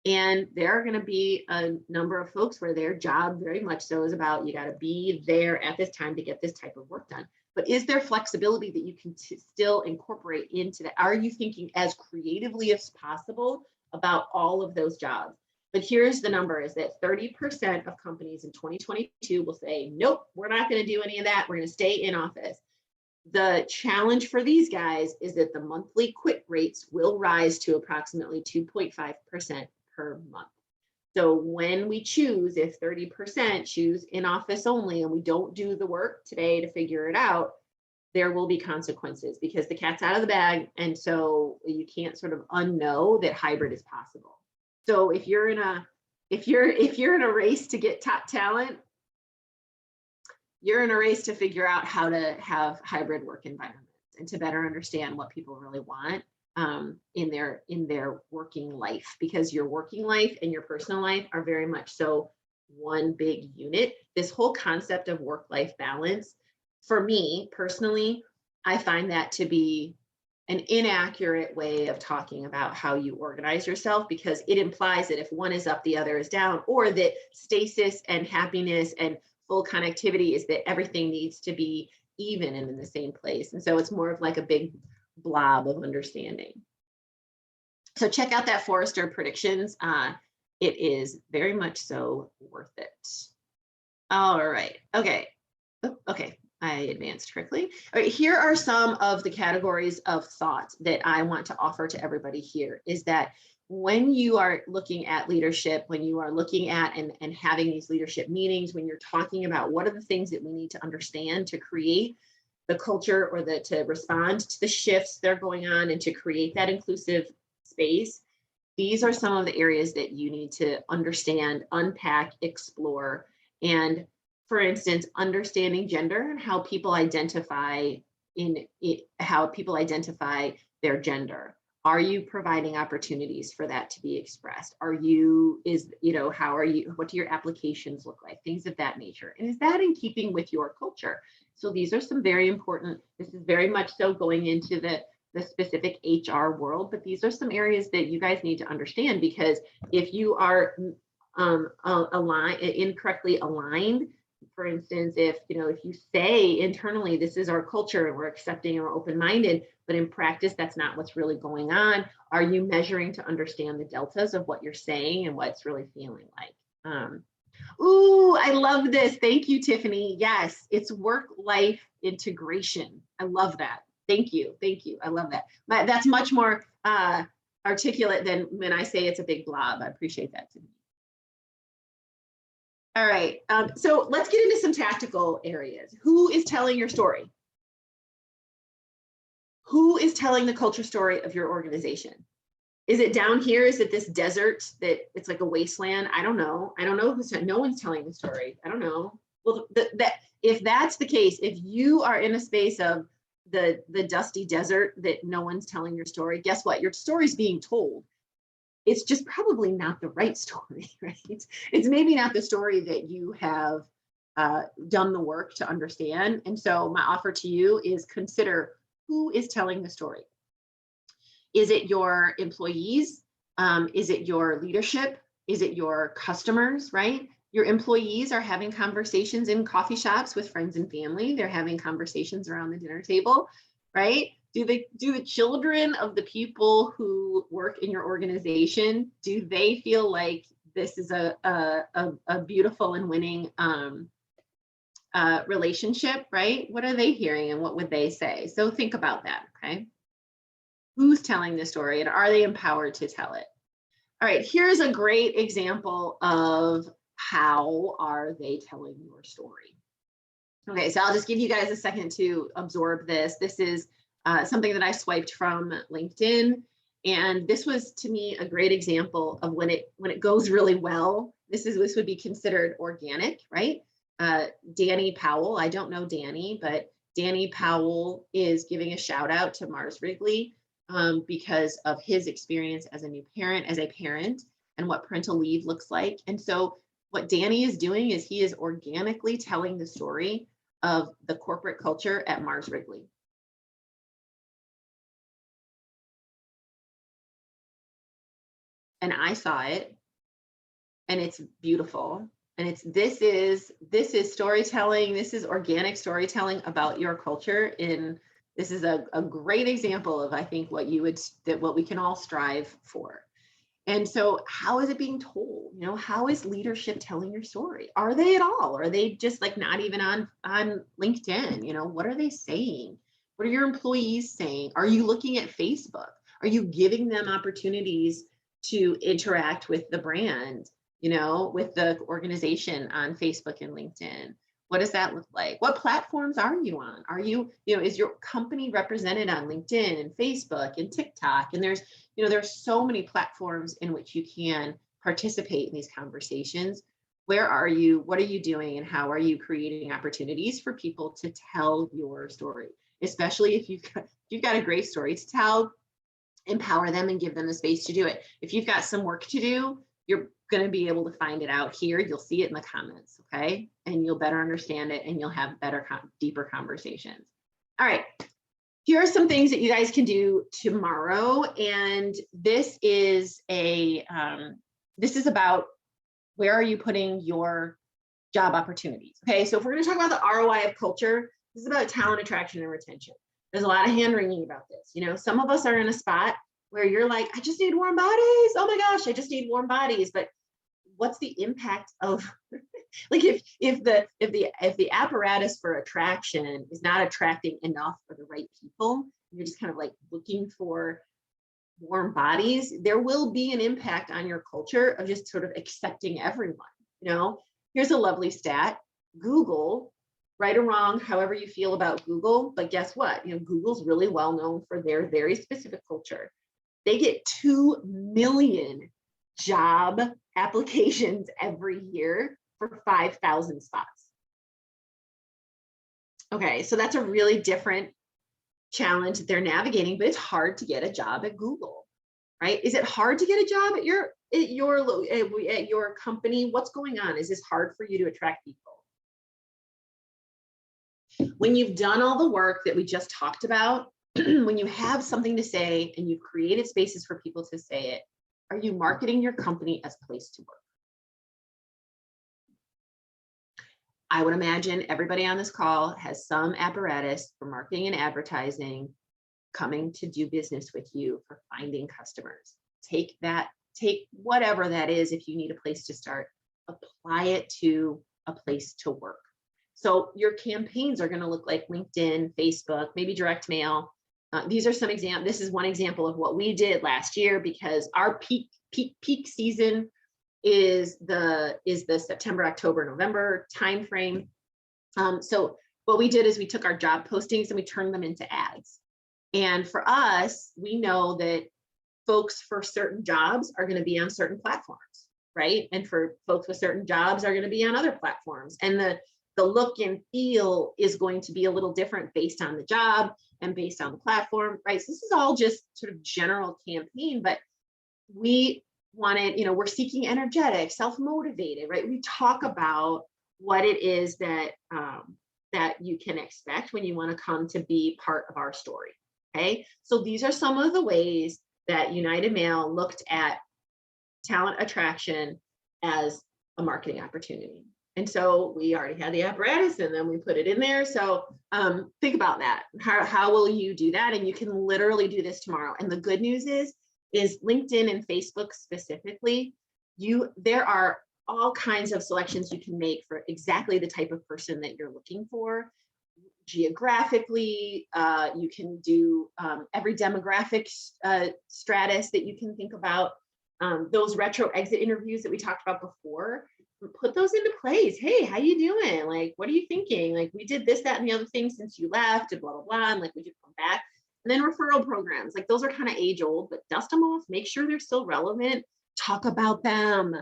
Speaker 2: And there are going to be a number of folks where their job very much so is about, you got to be there at this time to get this type of work done. But is there flexibility that you can still incorporate into that? Are you thinking as creatively as possible about all of those jobs? But here's the number, is that 30% of companies in 2022 will say, nope, we're not going to do any of that. We're going to stay in office. The challenge for these guys is that the monthly quit rates will rise to approximately 2.5% per month. So when we choose, if 30% choose in office only and we don't do the work today to figure it out, there will be consequences because the cat's out of the bag. And so you can't sort of unknow that hybrid is possible. So if you're in a race to get top talent, you're in a race to figure out how to have hybrid work environments and to better understand what people really want in their working life, because your working life and your personal life are very much so one big unit. This whole concept of work-life balance, for me personally, I find that to be an inaccurate way of talking about how you organize yourself, because it implies that if one is up, the other is down, or that stasis and happiness and full connectivity is that everything needs to be even and in the same place. And so it's more of like a big blob of understanding. So check out that Forrester predictions. It is very much so worth it. All right. Okay. Oh, okay. I advanced quickly. All right. Here are some of the categories of thought that I want to offer to everybody here, is that when you are looking at leadership, when you are looking at and having these leadership meetings, when you're talking about what are the things that we need to understand to create the culture, or to respond to the shifts that are going on and to create that inclusive space, these are some of the areas that you need to understand, unpack, explore. And for instance, understanding gender and how people identify their gender. Are you providing opportunities for that to be expressed? What do your applications look like? Things of that nature. And is that in keeping with your culture? So these are some very important, this is very much so going into the specific HR world, but these are some areas that you guys need to understand, because if you are incorrectly aligned, for instance, if you say internally, this is our culture and we're accepting and we're open-minded, but in practice, that's not what's really going on. Are you measuring to understand the deltas of what you're saying and what it's really feeling like? Ooh, I love this. Thank you, Tiffany. Yes, it's work-life integration. I love that. Thank you. Thank you. I love that. That's much more articulate than when I say it's a big blob. I appreciate that, Tiffany. All right. So let's get into some tactical areas. Who is telling your story? Who is telling the culture story of your organization? Is it down here? Is it this desert that it's like a wasteland? I don't know. I don't know no one's telling the story. I don't know. Well, if that's the case, if you are in a space of the dusty desert that no one's telling your story, guess what? Your story's being told. It's just probably not the right story, right? It's maybe not the story that you have done the work to understand. And so my offer to you is consider who is telling the story. Is it your employees? Is it your leadership? Is it your customers, right? Your employees are having conversations in coffee shops with friends and family. They're having conversations around the dinner table, right? Do the children of the people who work in your organization, do they feel like this is a beautiful and winning relationship, right? What are they hearing and what would they say? So think about that, okay? Who's telling the story and are they empowered to tell it? All right, here's a great example of how are they telling your story. Okay, so I'll just give you guys a second to absorb this. This is something that I swiped from LinkedIn. And this was, to me, a great example of when it goes really well. This would be considered organic, right? Danny Powell, I don't know Danny, but Danny Powell is giving a shout out to Mars Wrigley because of his experience as a parent, and what parental leave looks like. And so what Danny is doing is he is organically telling the story of the corporate culture at Mars Wrigley. And I saw it, and it's beautiful. And this is storytelling. This is organic storytelling about your culture. This is a great example of, I think, what we can all strive for. And so how is it being told? How is leadership telling your story? Are they at all? Are they just like not even on LinkedIn? What are they saying? What are your employees saying? Are you looking at Facebook? Are you giving them opportunities to interact with the brand? with the organization on Facebook and LinkedIn? What does that look like? What platforms are you on? Are you, is your company represented on LinkedIn and Facebook and TikTok? And there's so many platforms in which you can participate in these conversations. Where are you? What are you doing? And how are you creating opportunities for people to tell your story? Especially if you've got a great story to tell, empower them and give them the space to do it. If you've got some work to do, you're going to be able to find it out here. You'll see it in the comments, okay? And you'll better understand it, and you'll have better, deeper conversations. All right. Here are some things that you guys can do tomorrow. And this is about where are you putting your job opportunities? Okay, so if we're going to talk about the ROI of culture, this is about talent attraction and retention. There's a lot of hand wringing about this. Some of us are in a spot where you're like, I just need warm bodies. Oh my gosh, I just need warm bodies. But what's the impact of like if the apparatus for attraction is not attracting enough for the right people, you're just kind of like looking for warm bodies, there will be an impact on your culture of just sort of accepting everyone. Here's a lovely stat. Google, right or wrong, however you feel about Google, but guess what? Google's really well known for their very specific culture. They get 2 million job applications every year for 5,000 spots. Okay, so that's a really different challenge that they're navigating, but it's hard to get a job at Google, right? Is it hard to get a job at your company? What's going on? Is this hard for you to attract people? When you've done all the work that we just talked about, when you have something to say and you've created spaces for people to say it, are you marketing your company as a place to work? I would imagine everybody on this call has some apparatus for marketing and advertising coming to do business with you for finding customers. Take whatever that is. If you need a place to start, apply it to a place to work. So your campaigns are going to look like LinkedIn, Facebook, maybe direct mail. These are some examples. This is one example of what we did last year, because our peak season is the September, October, November timeframe. So what we did is we took our job postings and we turned them into ads. And for us, we know that folks for certain jobs are going to be on certain platforms, right? And for folks with certain jobs are going to be on other platforms. And the look and feel is going to be a little different based on the job and based on the platform, right? So this is all just sort of general campaign, but we wanted, we're seeking energetic, self-motivated, right? We talk about what it is that you can expect when you want to come to be part of our story, okay? So these are some of the ways that United Mail looked at talent attraction as a marketing opportunity. And so we already had the apparatus and then we put it in there. So think about that. How will you do that? And you can literally do this tomorrow. And the good news is LinkedIn and Facebook specifically, there are all kinds of selections you can make for exactly the type of person that you're looking for. Geographically, you can do every demographic stratus that you can think about. Those retro exit interviews that we talked about before, put those into place. Hey, how you doing? Like, what are you thinking? Like, we did this, that, and the other thing since you left, and blah, blah, blah. And like, would you come back? And then referral programs, like those are kind of age old, but dust them off, make sure they're still relevant. Talk about them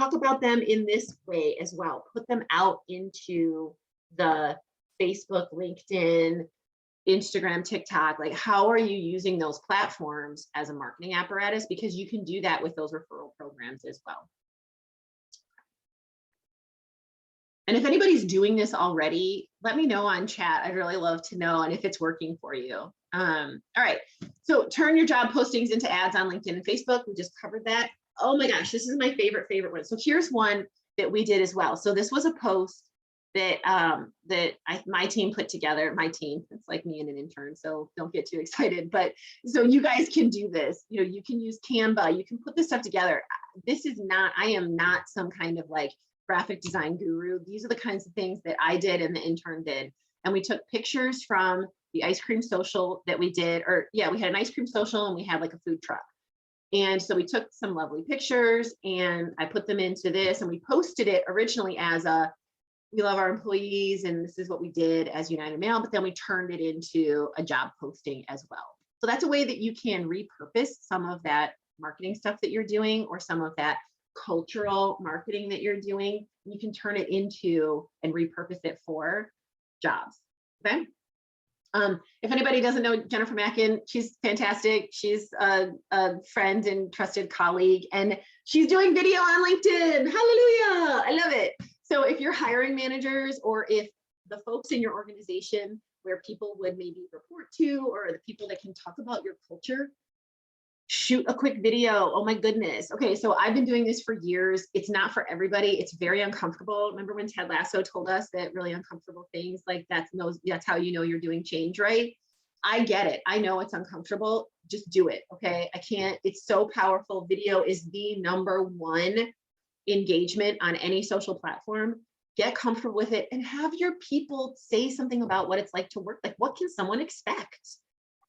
Speaker 2: in this way as well. Put them out into the Facebook, LinkedIn, Instagram, TikTok. Like, how are you using those platforms as a marketing apparatus? Because you can do that with those referral programs as well. And if anybody's doing this already, let me know on chat. I'd really love to know, and if it's working for you. All right, so turn your job postings into ads on LinkedIn and Facebook. We just covered that. Oh my gosh, this is my favorite one. So here's one that we did as well. So this was a post that my team put together. My team, it's like me and an intern, so don't get too excited. But so you guys can do this. You can use Canva. You can put this stuff together. I am not some kind of like graphic design guru. These are the kinds of things that I did and the intern did. And we took pictures from the ice cream social that we did, we had an ice cream social and we had like a food truck. And so we took some lovely pictures and I put them into this, and we posted it originally as we love our employees and this is what we did as United Mail, but then we turned it into a job posting as well. So that's a way that you can repurpose some of that marketing stuff that you're doing, or some of that cultural marketing that you're doing. You can turn it into and repurpose it for jobs. Okay. If anybody doesn't know Jennifer Mackin, she's fantastic. She's a friend and trusted colleague, and she's doing video on LinkedIn. Hallelujah. I love it. So if you're hiring managers, or if the folks in your organization where people would maybe report to, or the people that can talk about your culture, shoot a quick video. Oh my goodness. Okay, so I've been doing this for years. It's not for everybody. It's very uncomfortable. Remember when Ted Lasso told us that really uncomfortable things, like that's how you know you're doing change right? I get it. I know it's uncomfortable. Just do it. Okay. I can't, it's so powerful. Video is the number one engagement on any social platform. Get comfortable with it and have your people say something about what it's like to work. Like, what can someone expect?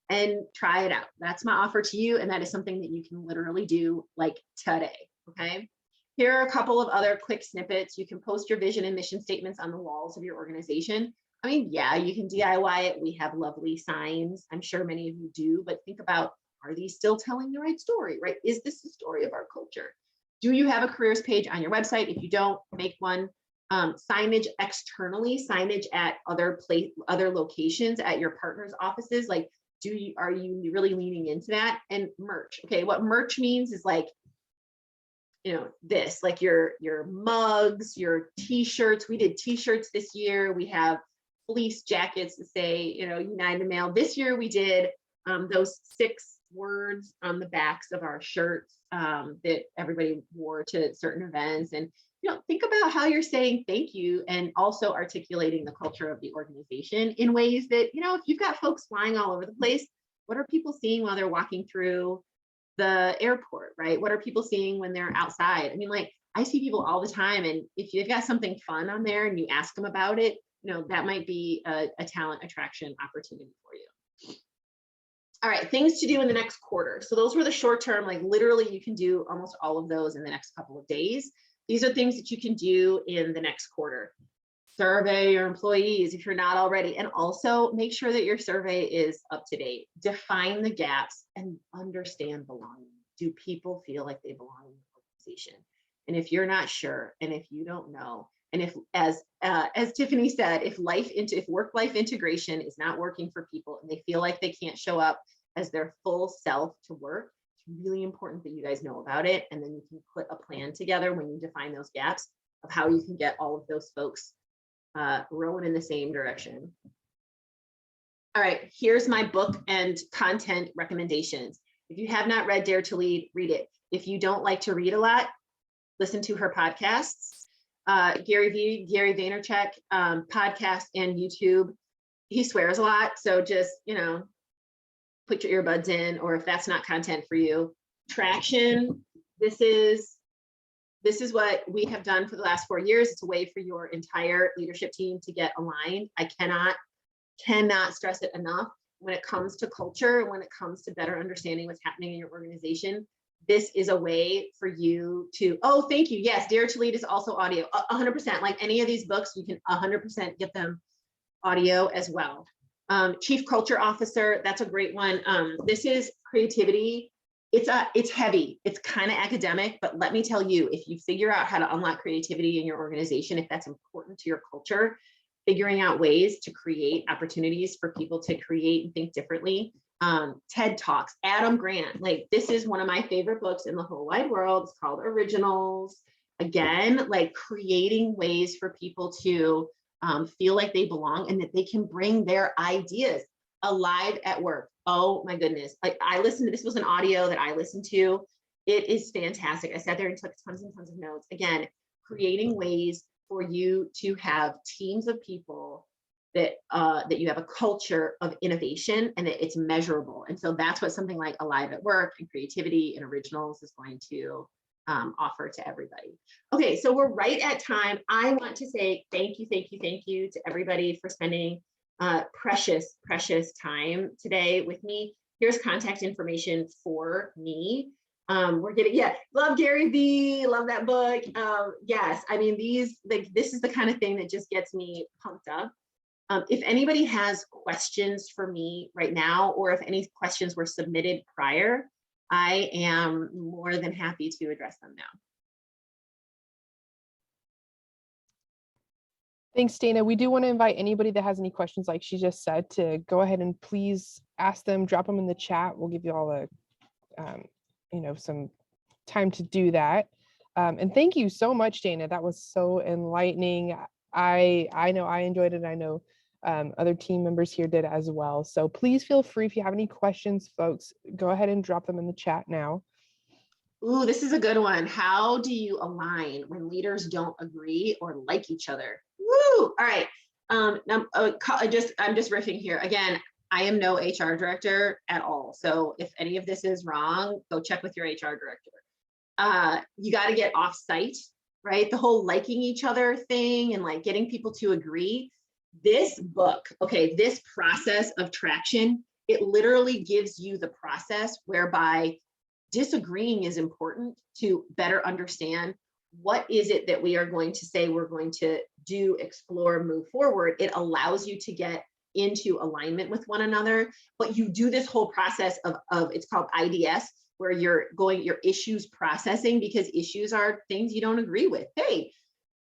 Speaker 2: And try it out. That's my offer to you. And that is something that you can literally do like today. Okay. Here are a couple of other quick snippets. You can post your vision and mission statements on the walls of your organization. I mean, yeah, you can DIY it. We have lovely signs. I'm sure many of you do, but think about, are these still telling the right story, right? Is this the story of our culture? Do you have a careers page on your website? If you don't, make one. Signage externally, signage at other locations, at your partners' offices, like, are you really leaning into that? And merch. Okay, what merch means is like, this, like your mugs, your t-shirts. We did t-shirts this year. We have fleece jackets to say, United Mail. This year we did those 6 words on the backs of our shirts that everybody wore to certain events. And think about how you're saying thank you, and also articulating the culture of the organization in ways that, if you've got folks flying all over the place, what are people seeing while they're walking through the airport, right? What are people seeing when they're outside? I mean, like, I see people all the time, and if you've got something fun on there and you ask them about it, that might be a talent attraction opportunity for you. All right, things to do in the next quarter. So those were the short term, like literally you can do almost all of those in the next couple of days. These are things that you can do in the next quarter. Survey your employees if you're not already, and also make sure that your survey is up to date. Define the gaps and understand belonging. Do people feel like they belong in the organization? And if you're not sure, and if you don't know, and if, as Tiffany said, if work-life integration is not working for people and they feel like they can't show up as their full self to work, it's really important that you guys know about it. And then you can put a plan together when you define those gaps of how you can get all of those folks rowing in the same direction. All right, here's my book and content recommendations. If you have not read Dare to Lead, read it. If you don't like to read a lot, listen to her podcasts. Gary Vaynerchuk podcast and YouTube. He swears a lot, so just put your earbuds in, or if that's not content for you. Traction. This is what we have done for the last 4 years. It's a way for your entire leadership team to get aligned. I cannot stress it enough. When it comes to culture, when it comes to better understanding what's happening in your organization, this is a way for you to, oh, thank you. Yes, Dare to Lead is also audio, 100%. Like any of these books, you can 100% get them audio as well. Chief Culture Officer, that's a great one. This is creativity. It's heavy, it's kind of academic, but let me tell you, if you figure out how to unlock creativity in your organization, if that's important to your culture, figuring out ways to create opportunities for people to create and think differently. TED Talks, Adam Grant, like this is one of my favorite books in the whole wide world. It's called Originals. Again, like creating ways for people to feel like they belong and that they can bring their ideas alive at work. Oh my goodness. Like this was an audio that I listened to. It is fantastic. I sat there and took tons and tons of notes. Again, creating ways for you to have teams of people that you have a culture of innovation and that it's measurable. And so that's what something like Alive at Work and Creativity and Originals is going to offer to everybody. Okay, so we're right at time. I want to say thank you to everybody for spending precious time today with me. Here's contact information for me. We're getting, yeah, love Gary Vee, love that book. Yes, I mean, this is the kind of thing that just gets me pumped up. If anybody has questions for me right now, or if any questions were submitted prior, I am more than happy to address them now.
Speaker 1: Thanks, Dana. We do want to invite anybody that has any questions, like she just said, to go ahead and please ask them, drop them in the chat. We'll give you all a, some time to do that. And thank you so much, Dana. That was so enlightening. I know I enjoyed it. I know other team members here did as well. So please feel free, if you have any questions, folks, go ahead and drop them in the chat now.
Speaker 2: Ooh, this is a good one. How do you align when leaders don't agree or like each other? Woo! All right. I'm just riffing here. Again, I am no HR director at all. So if any of this is wrong, go check with your HR director. You got to get off site, right? The whole liking each other thing and like getting people to agree. This book, okay, this process of traction, it literally gives you the process whereby disagreeing is important to better understand what is it that we are going to say we're going to do, explore, move forward. It allows you to get into alignment with one another, but you do this whole process of it's called IDS, where you're your issues processing, because issues are things you don't agree with. Hey,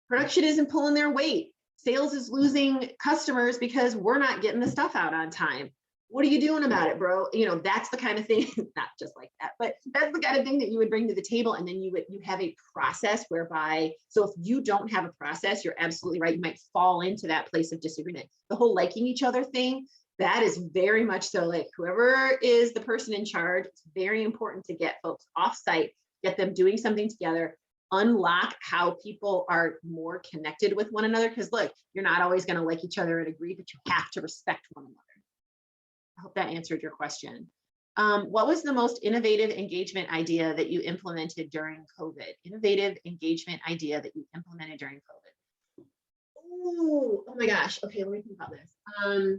Speaker 2: production isn't pulling their weight. Sales is losing customers because we're not getting the stuff out on time. What are you doing about it, bro? You know, that's the kind of thing, not just like that, but that's the kind of thing that you would bring to the table. And then you have a process whereby, so if you don't have a process, you're absolutely right. You might fall into that place of disagreement. The whole liking each other thing, that is very much so, like whoever is the person in charge, it's very important to get folks off site, get them doing something together, unlock how people are more connected with one another. Because look, you're not always going to like each other and agree, but you have to respect one another. I hope that answered your question. What was the most innovative engagement idea that you implemented during COVID? Innovative engagement idea that you implemented during COVID? Ooh, oh my gosh. Okay, let me think about this.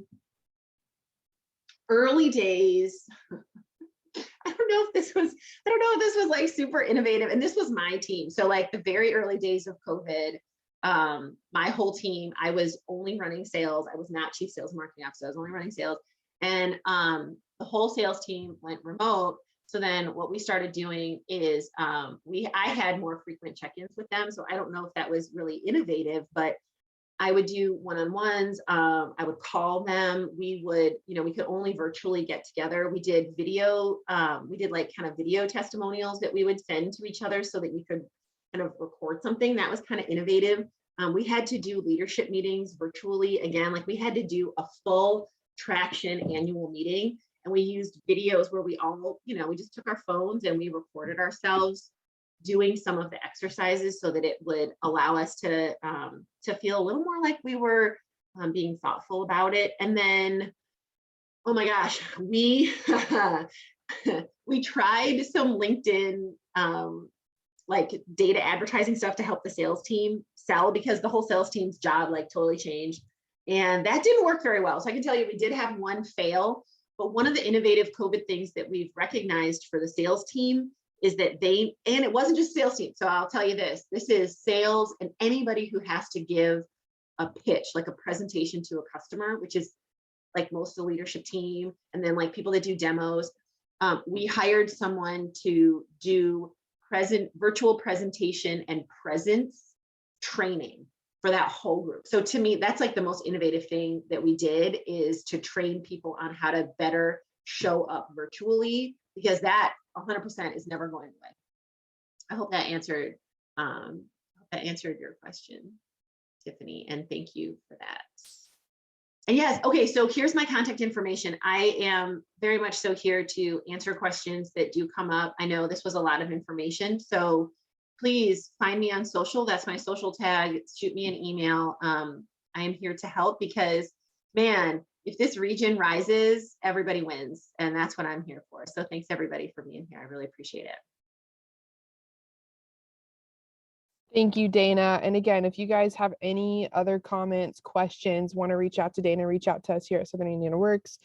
Speaker 2: Early days. I don't know if this was like super innovative. And this was my team. So like the very early days of COVID, my whole team, I was only running sales. I was not chief sales marketing officer. I was only running sales. And the whole sales team went remote. So then what we started doing is I had more frequent check-ins with them. So I don't know if that was really innovative, but I would do one-on-ones. I would call them. We would, we could only virtually get together. We did video. We did like kind of video testimonials that we would send to each other so that you could kind of record something. That was kind of innovative. We had to do leadership meetings virtually. Again, like we had to do a full traction annual meeting, and we used videos where we all, we just took our phones and we recorded ourselves doing some of the exercises so that it would allow us to feel a little more like we were being thoughtful about it. And then, oh my gosh, we we tried some LinkedIn like data advertising stuff to help the sales team sell, because the whole sales team's job like totally changed. And that didn't work very well. So I can tell you, we did have one fail, but one of the innovative COVID things that we've recognized for the sales team is that and it wasn't just sales team. So I'll tell you this is sales and anybody who has to give a pitch, like a presentation to a customer, which is like most of the leadership team. And then like people that do demos. We hired someone to do virtual presentation and presence training for that whole group. So to me, that's like the most innovative thing that we did, is to train people on how to better show up virtually, because that 100% is never going away. I hope that answered your question, Tiffany, and thank you for that. And yes, okay, so here's my contact information. I am very much so here to answer questions that do come up. I know this was a lot of information, so please find me on social. That's my social tag. Shoot me an email. I am here to help, because, man, if this region rises, everybody wins. And that's what I'm here for. So thanks everybody for being here. I really appreciate it.
Speaker 1: Thank you, Dana. And again, if you guys have any other comments, questions, want to reach out to Dana, reach out to us here at Southern Indiana Works,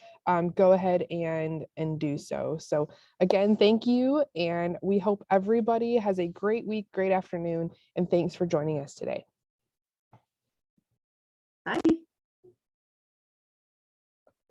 Speaker 1: go ahead and do so. So again, thank you. And we hope everybody has a great week, great afternoon, and thanks for joining us today.
Speaker 2: Bye.